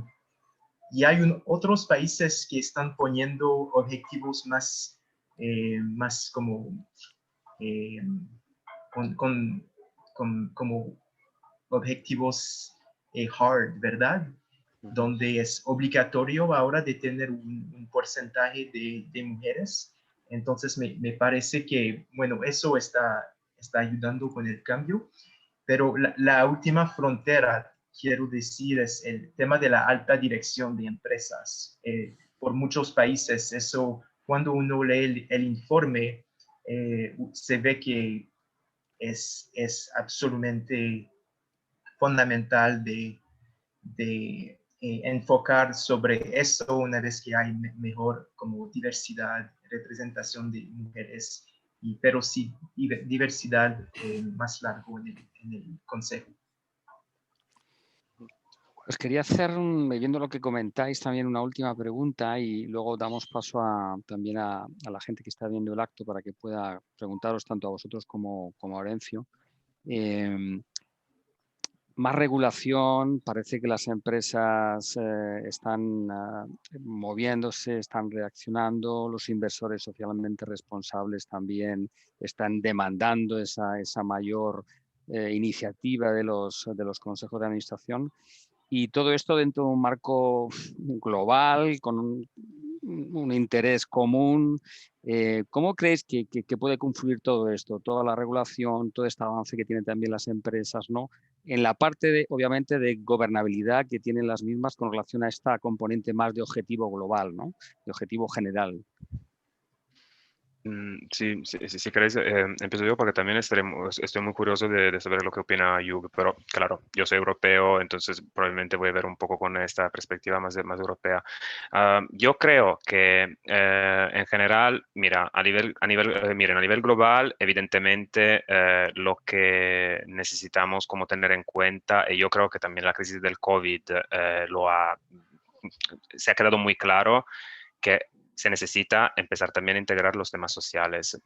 y hay otros países que están poniendo objetivos más como como objetivos hard, ¿verdad? Donde es obligatorio ahora de tener un porcentaje de mujeres. Entonces me parece que, bueno, eso está ayudando con el cambio, pero la última frontera, quiero decir, es el tema de la alta dirección de empresas. Por muchos países, eso, cuando uno lee el informe, se ve que es absolutamente fundamental de enfocar sobre eso una vez que hay mejor como diversidad, representación de mujeres, pero sí diversidad más largo en el consejo. Pues quería hacer, viendo lo que comentáis, también una última pregunta, y luego damos paso también a la gente que está viendo el acto para que pueda preguntaros tanto a vosotros como a Orencio. Más regulación, parece que las empresas están moviéndose, están reaccionando, los inversores socialmente responsables también están demandando esa mayor iniciativa de los consejos de administración. Y todo esto dentro de un marco global, con un interés común. ¿Cómo creéis que puede confluir todo esto, toda la regulación, todo este avance que tienen también las empresas, ¿no?, en la parte, obviamente, de gobernabilidad que tienen las mismas con relación a esta componente más de objetivo global, ¿no?, de objetivo general? Sí, si queréis, empiezo yo porque también estoy muy curioso de saber lo que opina Hugh, pero claro, yo soy europeo, entonces probablemente voy a ver un poco con esta perspectiva más europea. Yo creo que en general, mira, miren, a nivel global, evidentemente lo que necesitamos como tener en cuenta, y yo creo que también la crisis del COVID se ha quedado muy claro que se necesita empezar también a integrar los temas sociales.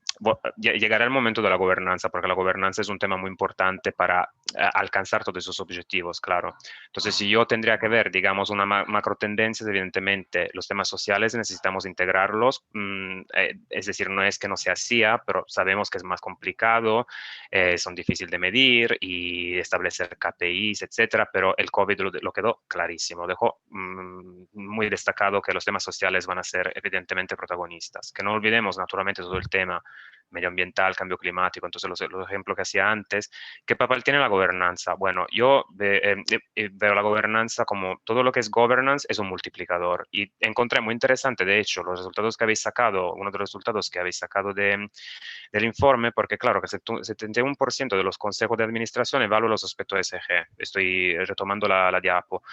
Llegará el momento de la gobernanza, porque la gobernanza es un tema muy importante para alcanzar todos esos objetivos, claro. Entonces, si yo tendría que ver, digamos, una macro tendencia, evidentemente, los temas sociales necesitamos integrarlos. Es decir, no es que no se hacía, pero sabemos que es más complicado, son difíciles de medir y establecer KPIs, etcétera, pero el COVID lo quedó clarísimo. Dejó muy destacado que los temas sociales van a ser evidentemente protagonistas. Que no olvidemos, naturalmente, todo el tema medioambiental, cambio climático, entonces los ejemplos que hacía antes. ¿Qué papel tiene la gobernanza? Bueno, yo veo la gobernanza como todo lo que es governance es un multiplicador, y encontré muy interesante, de hecho, los resultados que habéis sacado, uno de los resultados que habéis sacado del informe, porque claro, que el 71% de los consejos de administración evalúan los aspectos ESG. Estoy retomando la diapo.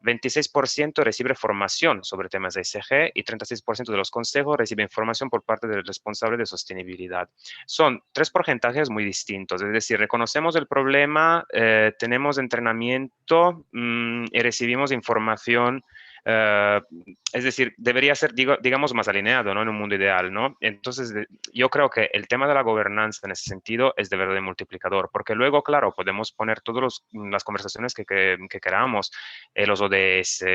26% recibe formación sobre temas de ESG y 36% de los consejos reciben información por parte del responsable de sostenibilidad. Son 3 porcentajes muy distintos, es decir, reconocemos el problema, tenemos entrenamiento y recibimos información. Es decir, debería ser, digamos, más alineado, ¿no?, en un mundo ideal, ¿no? Entonces, yo creo que el tema de la gobernanza en ese sentido es de verdad de multiplicador, porque luego, claro, podemos poner todas las conversaciones que queramos, los ODS,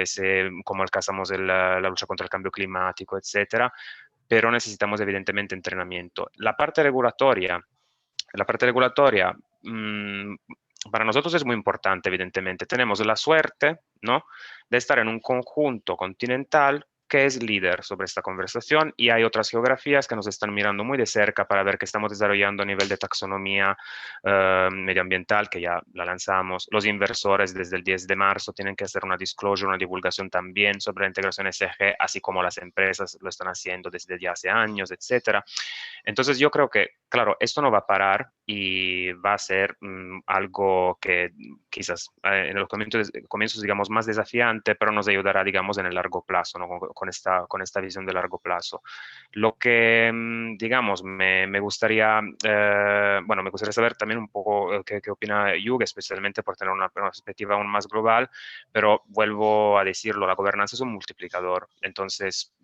cómo alcanzamos la lucha contra el cambio climático, etcétera, pero necesitamos evidentemente entrenamiento. La parte regulatoria, para nosotros es muy importante, evidentemente. Tenemos la suerte, ¿no?, de estar en un conjunto continental que es líder sobre esta conversación, y hay otras geografías que nos están mirando muy de cerca para ver qué estamos desarrollando a nivel de taxonomía medioambiental, que ya la lanzamos. Los inversores desde el 10 de marzo tienen que hacer una disclosure, una divulgación también sobre la integración ESG, así como las empresas lo están haciendo desde ya hace años, etcétera. Entonces yo creo que, claro, esto no va a parar y va a ser algo que quizás en los comienzos, digamos, más desafiante, pero nos ayudará, digamos, en el largo plazo, ¿no?, con esta visión de largo plazo. Lo que, digamos, me gustaría, bueno, me gustaría saber también un poco qué opina Hugh, especialmente por tener una perspectiva aún más global, pero vuelvo a decirlo, la gobernanza es un multiplicador. Entonces,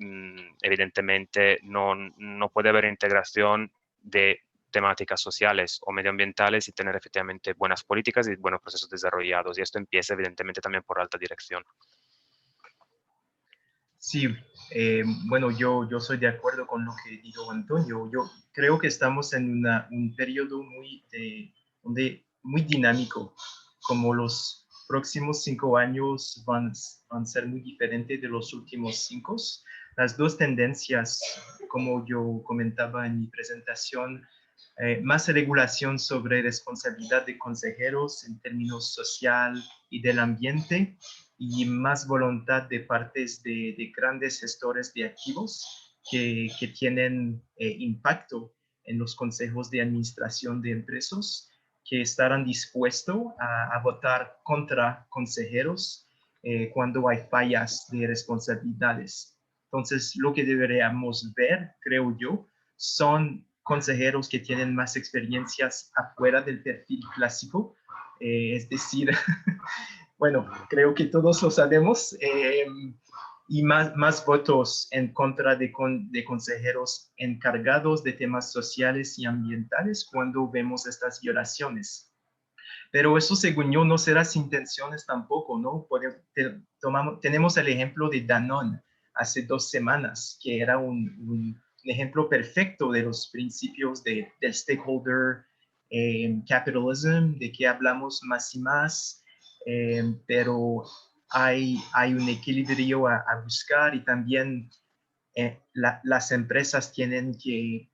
evidentemente, no puede haber integración de temáticas sociales o medioambientales y tener efectivamente buenas políticas y buenos procesos desarrollados. Y esto empieza evidentemente también por alta dirección. Sí, bueno, yo soy de acuerdo con lo que dijo Antonio. Yo creo que estamos en un periodo muy dinámico, como los próximos 5 años van a ser muy diferentes de los últimos 5. Las dos tendencias, como yo comentaba en mi presentación, más regulación sobre responsabilidad de consejeros en términos social y del ambiente, y más voluntad de partes de grandes gestores de activos que tienen impacto en los consejos de administración de empresas, que estarán dispuestos a votar contra consejeros cuando hay fallas de responsabilidades. Entonces, lo que deberíamos ver, creo yo, son consejeros que tienen más experiencias afuera del perfil clásico, es decir, bueno, creo que todos lo sabemos, y más votos en contra de consejeros encargados de temas sociales y ambientales cuando vemos estas violaciones. Pero eso, según yo, no será sin intenciones tampoco, ¿no? Tenemos el ejemplo de Danone hace 2 semanas, que era un ejemplo perfecto de los principios del stakeholder capitalism, de que hablamos más y más, pero hay un equilibrio a buscar, y también las empresas tienen que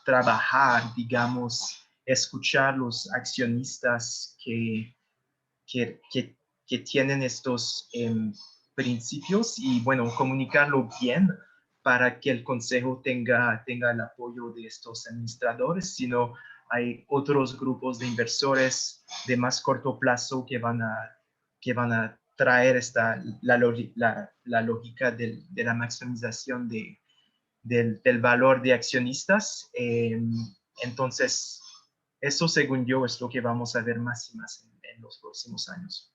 trabajar, digamos, escuchar los accionistas que tienen estos principios, y bueno, comunicarlo bien para que el consejo tenga el apoyo de estos administradores, sino hay otros grupos de inversores de más corto plazo que van a traer la lógica de la maximización del valor de accionistas. Entonces, eso, según yo, es lo que vamos a ver más y más en los próximos años.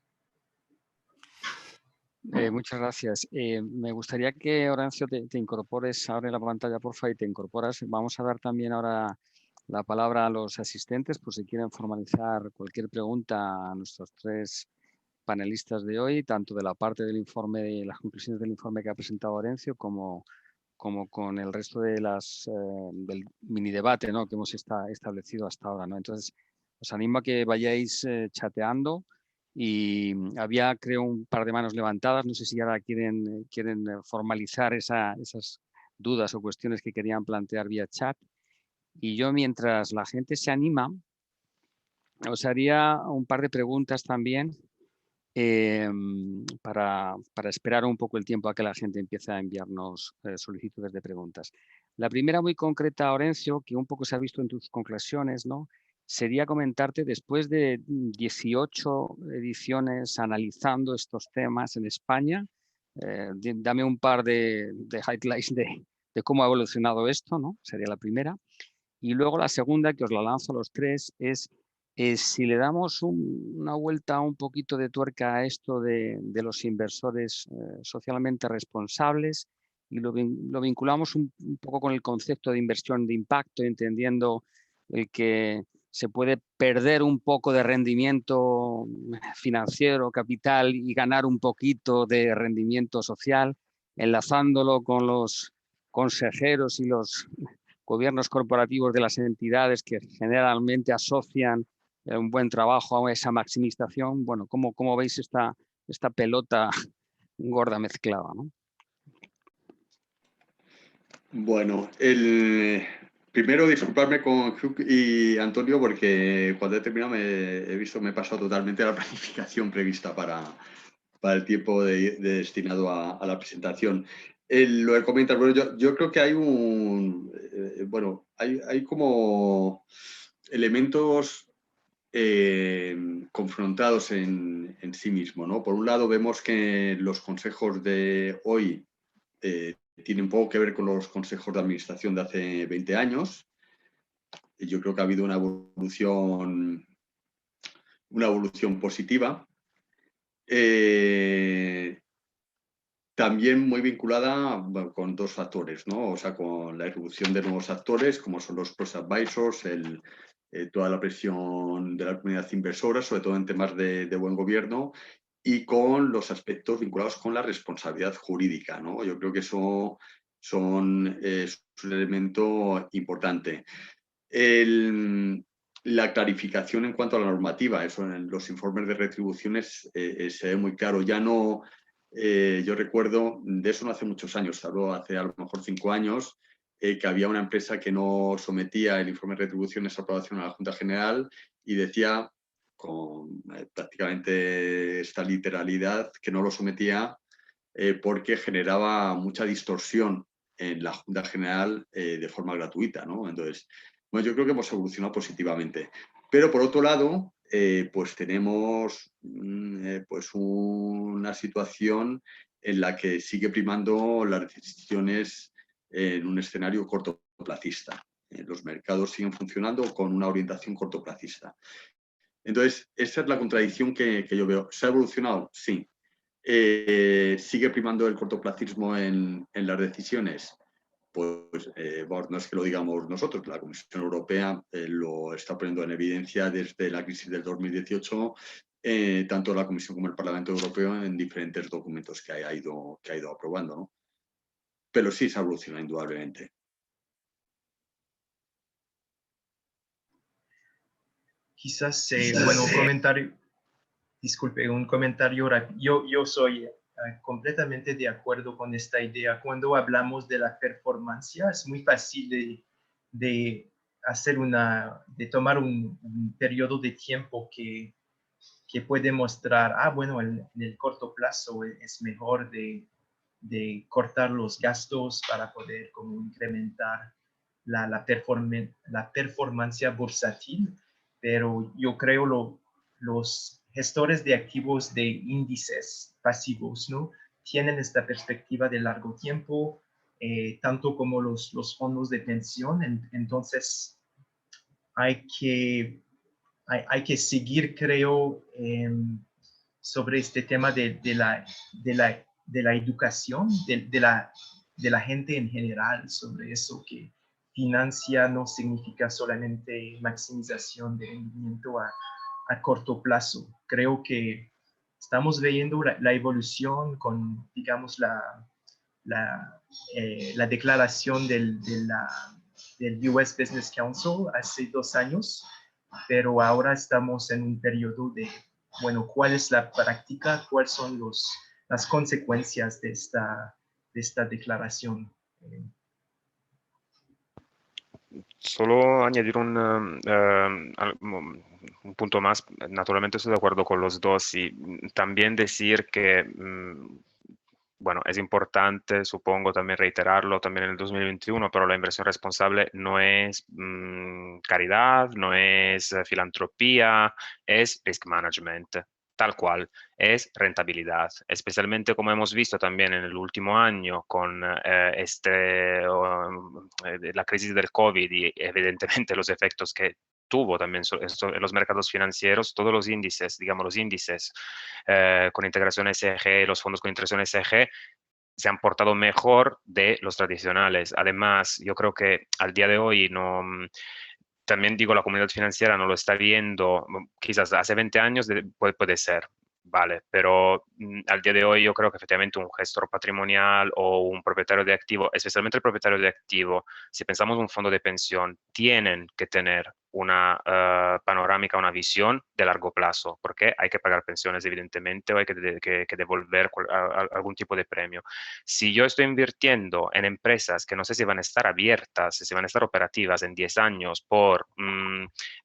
Muchas gracias. Me gustaría que, Horacio, te incorpores ahora en la pantalla, por favor, y te incorporas. Vamos a dar también ahora la palabra a los asistentes, por si quieren formalizar cualquier pregunta a nuestros 3 panelistas de hoy, tanto de la parte del informe, de las conclusiones del informe que ha presentado Horacio, como con el resto de del mini debate, ¿no?, que hemos establecido hasta ahora, ¿no? Entonces, os animo a que vayáis chateando, y había, creo, un par de manos levantadas. No sé si ahora quieren formalizar esas dudas o cuestiones que querían plantear vía chat. Y yo, mientras la gente se anima, os haría un par de preguntas también, para esperar un poco el tiempo a que la gente empiece a enviarnos solicitudes de preguntas. La primera, muy concreta, Horacio, que un poco se ha visto en tus conclusiones, ¿no?, sería comentarte, después de 18 ediciones analizando estos temas en España, dame un par de highlights de cómo ha evolucionado esto, ¿no? Sería la primera. Y luego la segunda, que os la lanzo a los 3, es si le damos una vuelta un poquito de tuerca a esto de los inversores socialmente responsables, y lo vinculamos un poco con el concepto de inversión de impacto, entendiendo el que se puede perder un poco de rendimiento financiero, capital, y ganar un poquito de rendimiento social, enlazándolo con los consejeros y los gobiernos corporativos de las entidades que generalmente asocian un buen trabajo a esa maximización. Bueno, ¿cómo veis esta pelota gorda mezclada, ¿no? Bueno, primero disculparme con Hugh y Antonio porque cuando he terminado me he pasado totalmente la planificación prevista para el tiempo destinado a la presentación. Lo que comentas, bueno, yo creo que hay hay como elementos confrontados en sí mismo, ¿no? Por un lado vemos que los consejos de hoy tienen poco que ver con los consejos de administración de hace 20 años. Yo creo que ha habido una evolución positiva. También muy vinculada con dos factores, ¿no? O sea, con la irrupción de nuevos actores, como son los cross-advisors, toda la presión de la comunidad inversora, sobre todo en temas de buen gobierno, y con los aspectos vinculados con la responsabilidad jurídica, ¿no? Yo creo que eso es un elemento importante. La clarificación en cuanto a la normativa, eso en los informes de retribuciones se ve muy claro. Ya no, yo recuerdo, de eso no hace muchos años, habló hace a lo mejor 5 años, que había una empresa que no sometía el informe de retribuciones a aprobación a la Junta General y decía con prácticamente esta literalidad que no lo sometía porque generaba mucha distorsión en la Junta General de forma gratuita, ¿no? Entonces, bueno, yo creo que hemos evolucionado positivamente. Pero por otro lado, pues tenemos pues una situación en la que sigue primando las decisiones en un escenario cortoplacista. Los mercados siguen funcionando con una orientación cortoplacista. Entonces, esa es la contradicción que yo veo. ¿Se ha evolucionado? Sí. ¿Sigue primando el cortoplacismo en las decisiones? Pues bueno, no es que lo digamos nosotros, la Comisión Europea lo está poniendo en evidencia desde la crisis del 2018, tanto la Comisión como el Parlamento Europeo en diferentes documentos que ha ido aprobando, ¿no? Pero sí se ha evolucionado indudablemente. Quizás, bueno, un comentario, disculpe, un comentario rápido. Yo soy completamente de acuerdo con esta idea. Cuando hablamos de la performance, es muy fácil de hacer de tomar un periodo de tiempo que puede mostrar, bueno, en el corto plazo es mejor de cortar los gastos para poder como incrementar la performance bursátil, pero yo creo los gestores de activos de índices pasivos, ¿no? Tienen esta perspectiva de largo tiempo, tanto como los fondos de pensión. Entonces, hay que seguir, creo, sobre este tema de la educación, de la gente en general, sobre eso, que financia no significa solamente maximización de rendimiento a corto plazo. Creo que estamos viendo la evolución con, digamos, la declaración del US Business Council hace 2 años, pero ahora estamos en un periodo de, bueno, ¿cuál es la práctica? ¿Cuáles son las consecuencias de esta declaración? Solo añadir un punto más. Naturalmente estoy de acuerdo con los dos y también decir que bueno, es importante, supongo, también reiterarlo también en el 2021, pero la inversión responsable no es caridad, no es filantropía, es risk management, tal cual, es rentabilidad, especialmente como hemos visto también en el último año con la crisis del COVID y evidentemente los efectos que tuvo también en los mercados financieros, todos los índices, digamos los índices con integración SG, los fondos con integración SG, se han portado mejor de los tradicionales. Además, yo creo que al día de hoy también digo, la comunidad financiera no lo está viendo, quizás hace 20 años puede ser, vale, pero al día de hoy yo creo que efectivamente un gestor patrimonial o un propietario de activo, especialmente el propietario de activo, si pensamos en un fondo de pensión, tienen que tener una panorámica, una visión de largo plazo, porque hay que pagar pensiones evidentemente o hay que devolver algún tipo de premio. Si yo estoy invirtiendo en empresas que no sé si van a estar abiertas, si van a estar operativas en 10 años por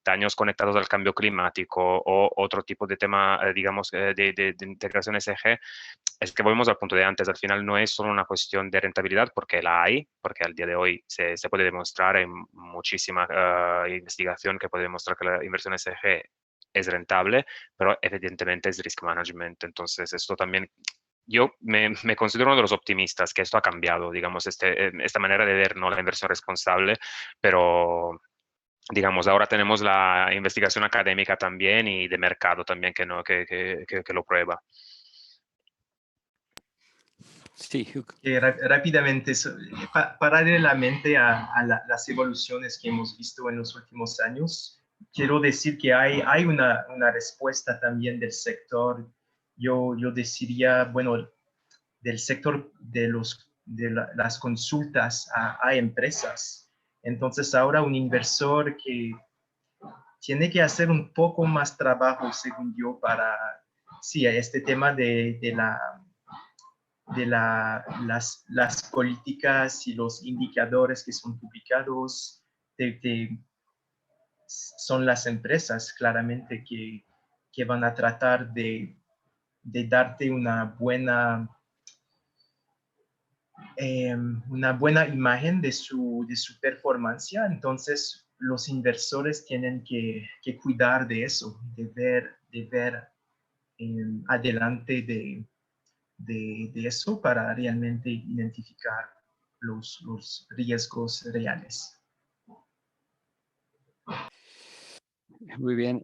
daños conectados al cambio climático o otro tipo de tema, digamos, de integración ESG, es que volvemos al punto de antes. Al final no es solo una cuestión de rentabilidad, porque la hay, porque al día de hoy se puede demostrar, hay muchísima investigación que puede demostrar que la inversión ESG es rentable, pero evidentemente es risk management. Entonces, esto también yo me considero uno de los optimistas que esto ha cambiado, digamos, esta manera de ver, ¿no?, la inversión responsable, pero digamos, ahora tenemos la investigación académica también y de mercado también que, no, que lo prueba. Sí, Hugh. Rápidamente, paralelamente a las evoluciones que hemos visto en los últimos años, quiero decir que hay una respuesta también del sector. Yo deciría, bueno, del sector de las consultas a empresas. Entonces ahora un inversor que tiene que hacer un poco más trabajo, según yo, para, sí, este tema de las políticas y los indicadores que son publicados, son las empresas claramente que van a tratar de darte una buena imagen de su performance. Entonces, los inversores tienen que cuidar de eso, de ver adelante de eso para realmente identificar los riesgos reales. Muy bien.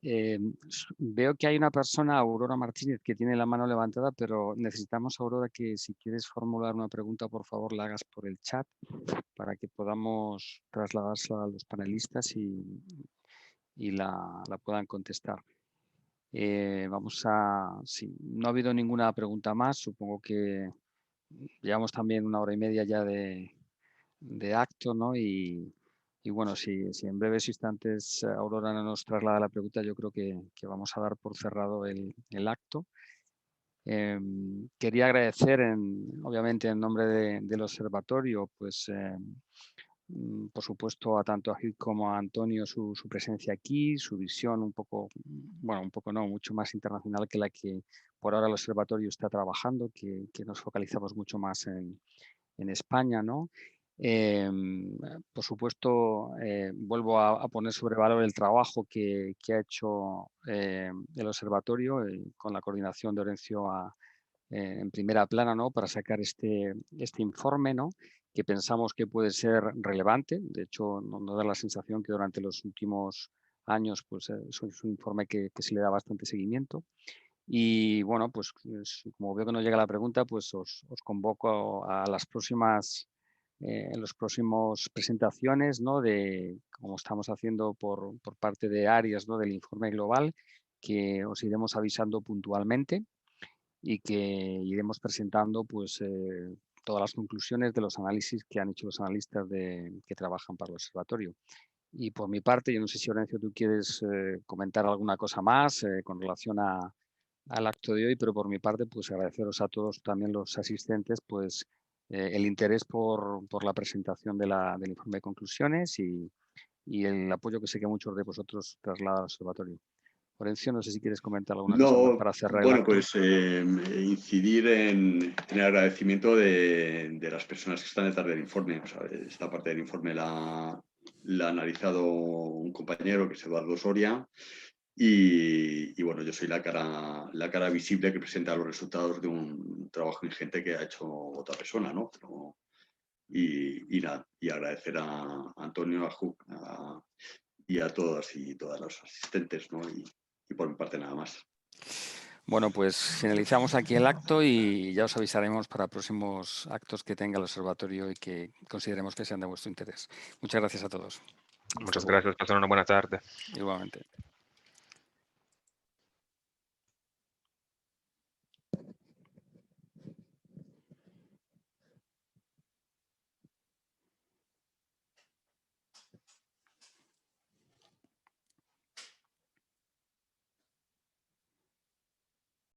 Veo que hay una persona, Aurora Martínez, que tiene la mano levantada, pero necesitamos, Aurora, que si quieres formular una pregunta, por favor, la hagas por el chat para que podamos trasladársela a los panelistas y la puedan contestar. Sí, no ha habido ninguna pregunta más. Supongo que llevamos también 1 hora y media ya de acto, ¿no? Y bueno, si en breves instantes Aurora no nos traslada la pregunta, yo creo que vamos a dar por cerrado el acto. Quería agradecer, obviamente, en nombre del observatorio, pues, por supuesto, a tanto a Hugh como a Antonio su presencia aquí, su visión un poco, bueno, un poco no, mucho más internacional que la que por ahora el observatorio está trabajando, que nos focalizamos mucho más en España, ¿no? Por supuesto, vuelvo a poner sobre valor el trabajo que ha hecho el observatorio con la coordinación de Orencio en primera plana, ¿no?, para sacar este informe, ¿no?, que pensamos que puede ser relevante. De hecho, nos da la sensación que durante los últimos años pues, es un informe que se le da bastante seguimiento. Y bueno, pues como veo que no llega la pregunta, pues os convoco a las próximas en los próximos presentaciones, ¿no?, de como estamos haciendo por parte de áreas, ¿no?, del informe global, que os iremos avisando puntualmente y que iremos presentando pues todas las conclusiones de los análisis que han hecho los analistas que trabajan para el observatorio. Y por mi parte, yo no sé si, Orencio, tú quieres comentar alguna cosa más con relación al acto de hoy, pero por mi parte, pues agradeceros a todos, también los asistentes, pues el interés por la presentación del informe de conclusiones y el apoyo que sé que muchos de vosotros trasladan al observatorio. Orencio, no sé si quieres comentar alguna cosa más para cerrar el bueno, acto. pues incidir en el agradecimiento de las personas que están detrás del informe. O sea, esta parte del informe la ha analizado un compañero, que es Eduardo Soria, y bueno, yo soy la cara visible que presenta los resultados de un trabajo ingente que ha hecho otra persona, ¿no? Y agradecer a Antonio, a Hugh, y a todas y todas los asistentes, ¿no? Y por mi parte nada más. Bueno, pues finalizamos aquí el acto y ya os avisaremos para próximos actos que tenga el observatorio y que consideremos que sean de vuestro interés. Muchas gracias a todos. Muchas gracias, pasen una buena tarde. Igualmente.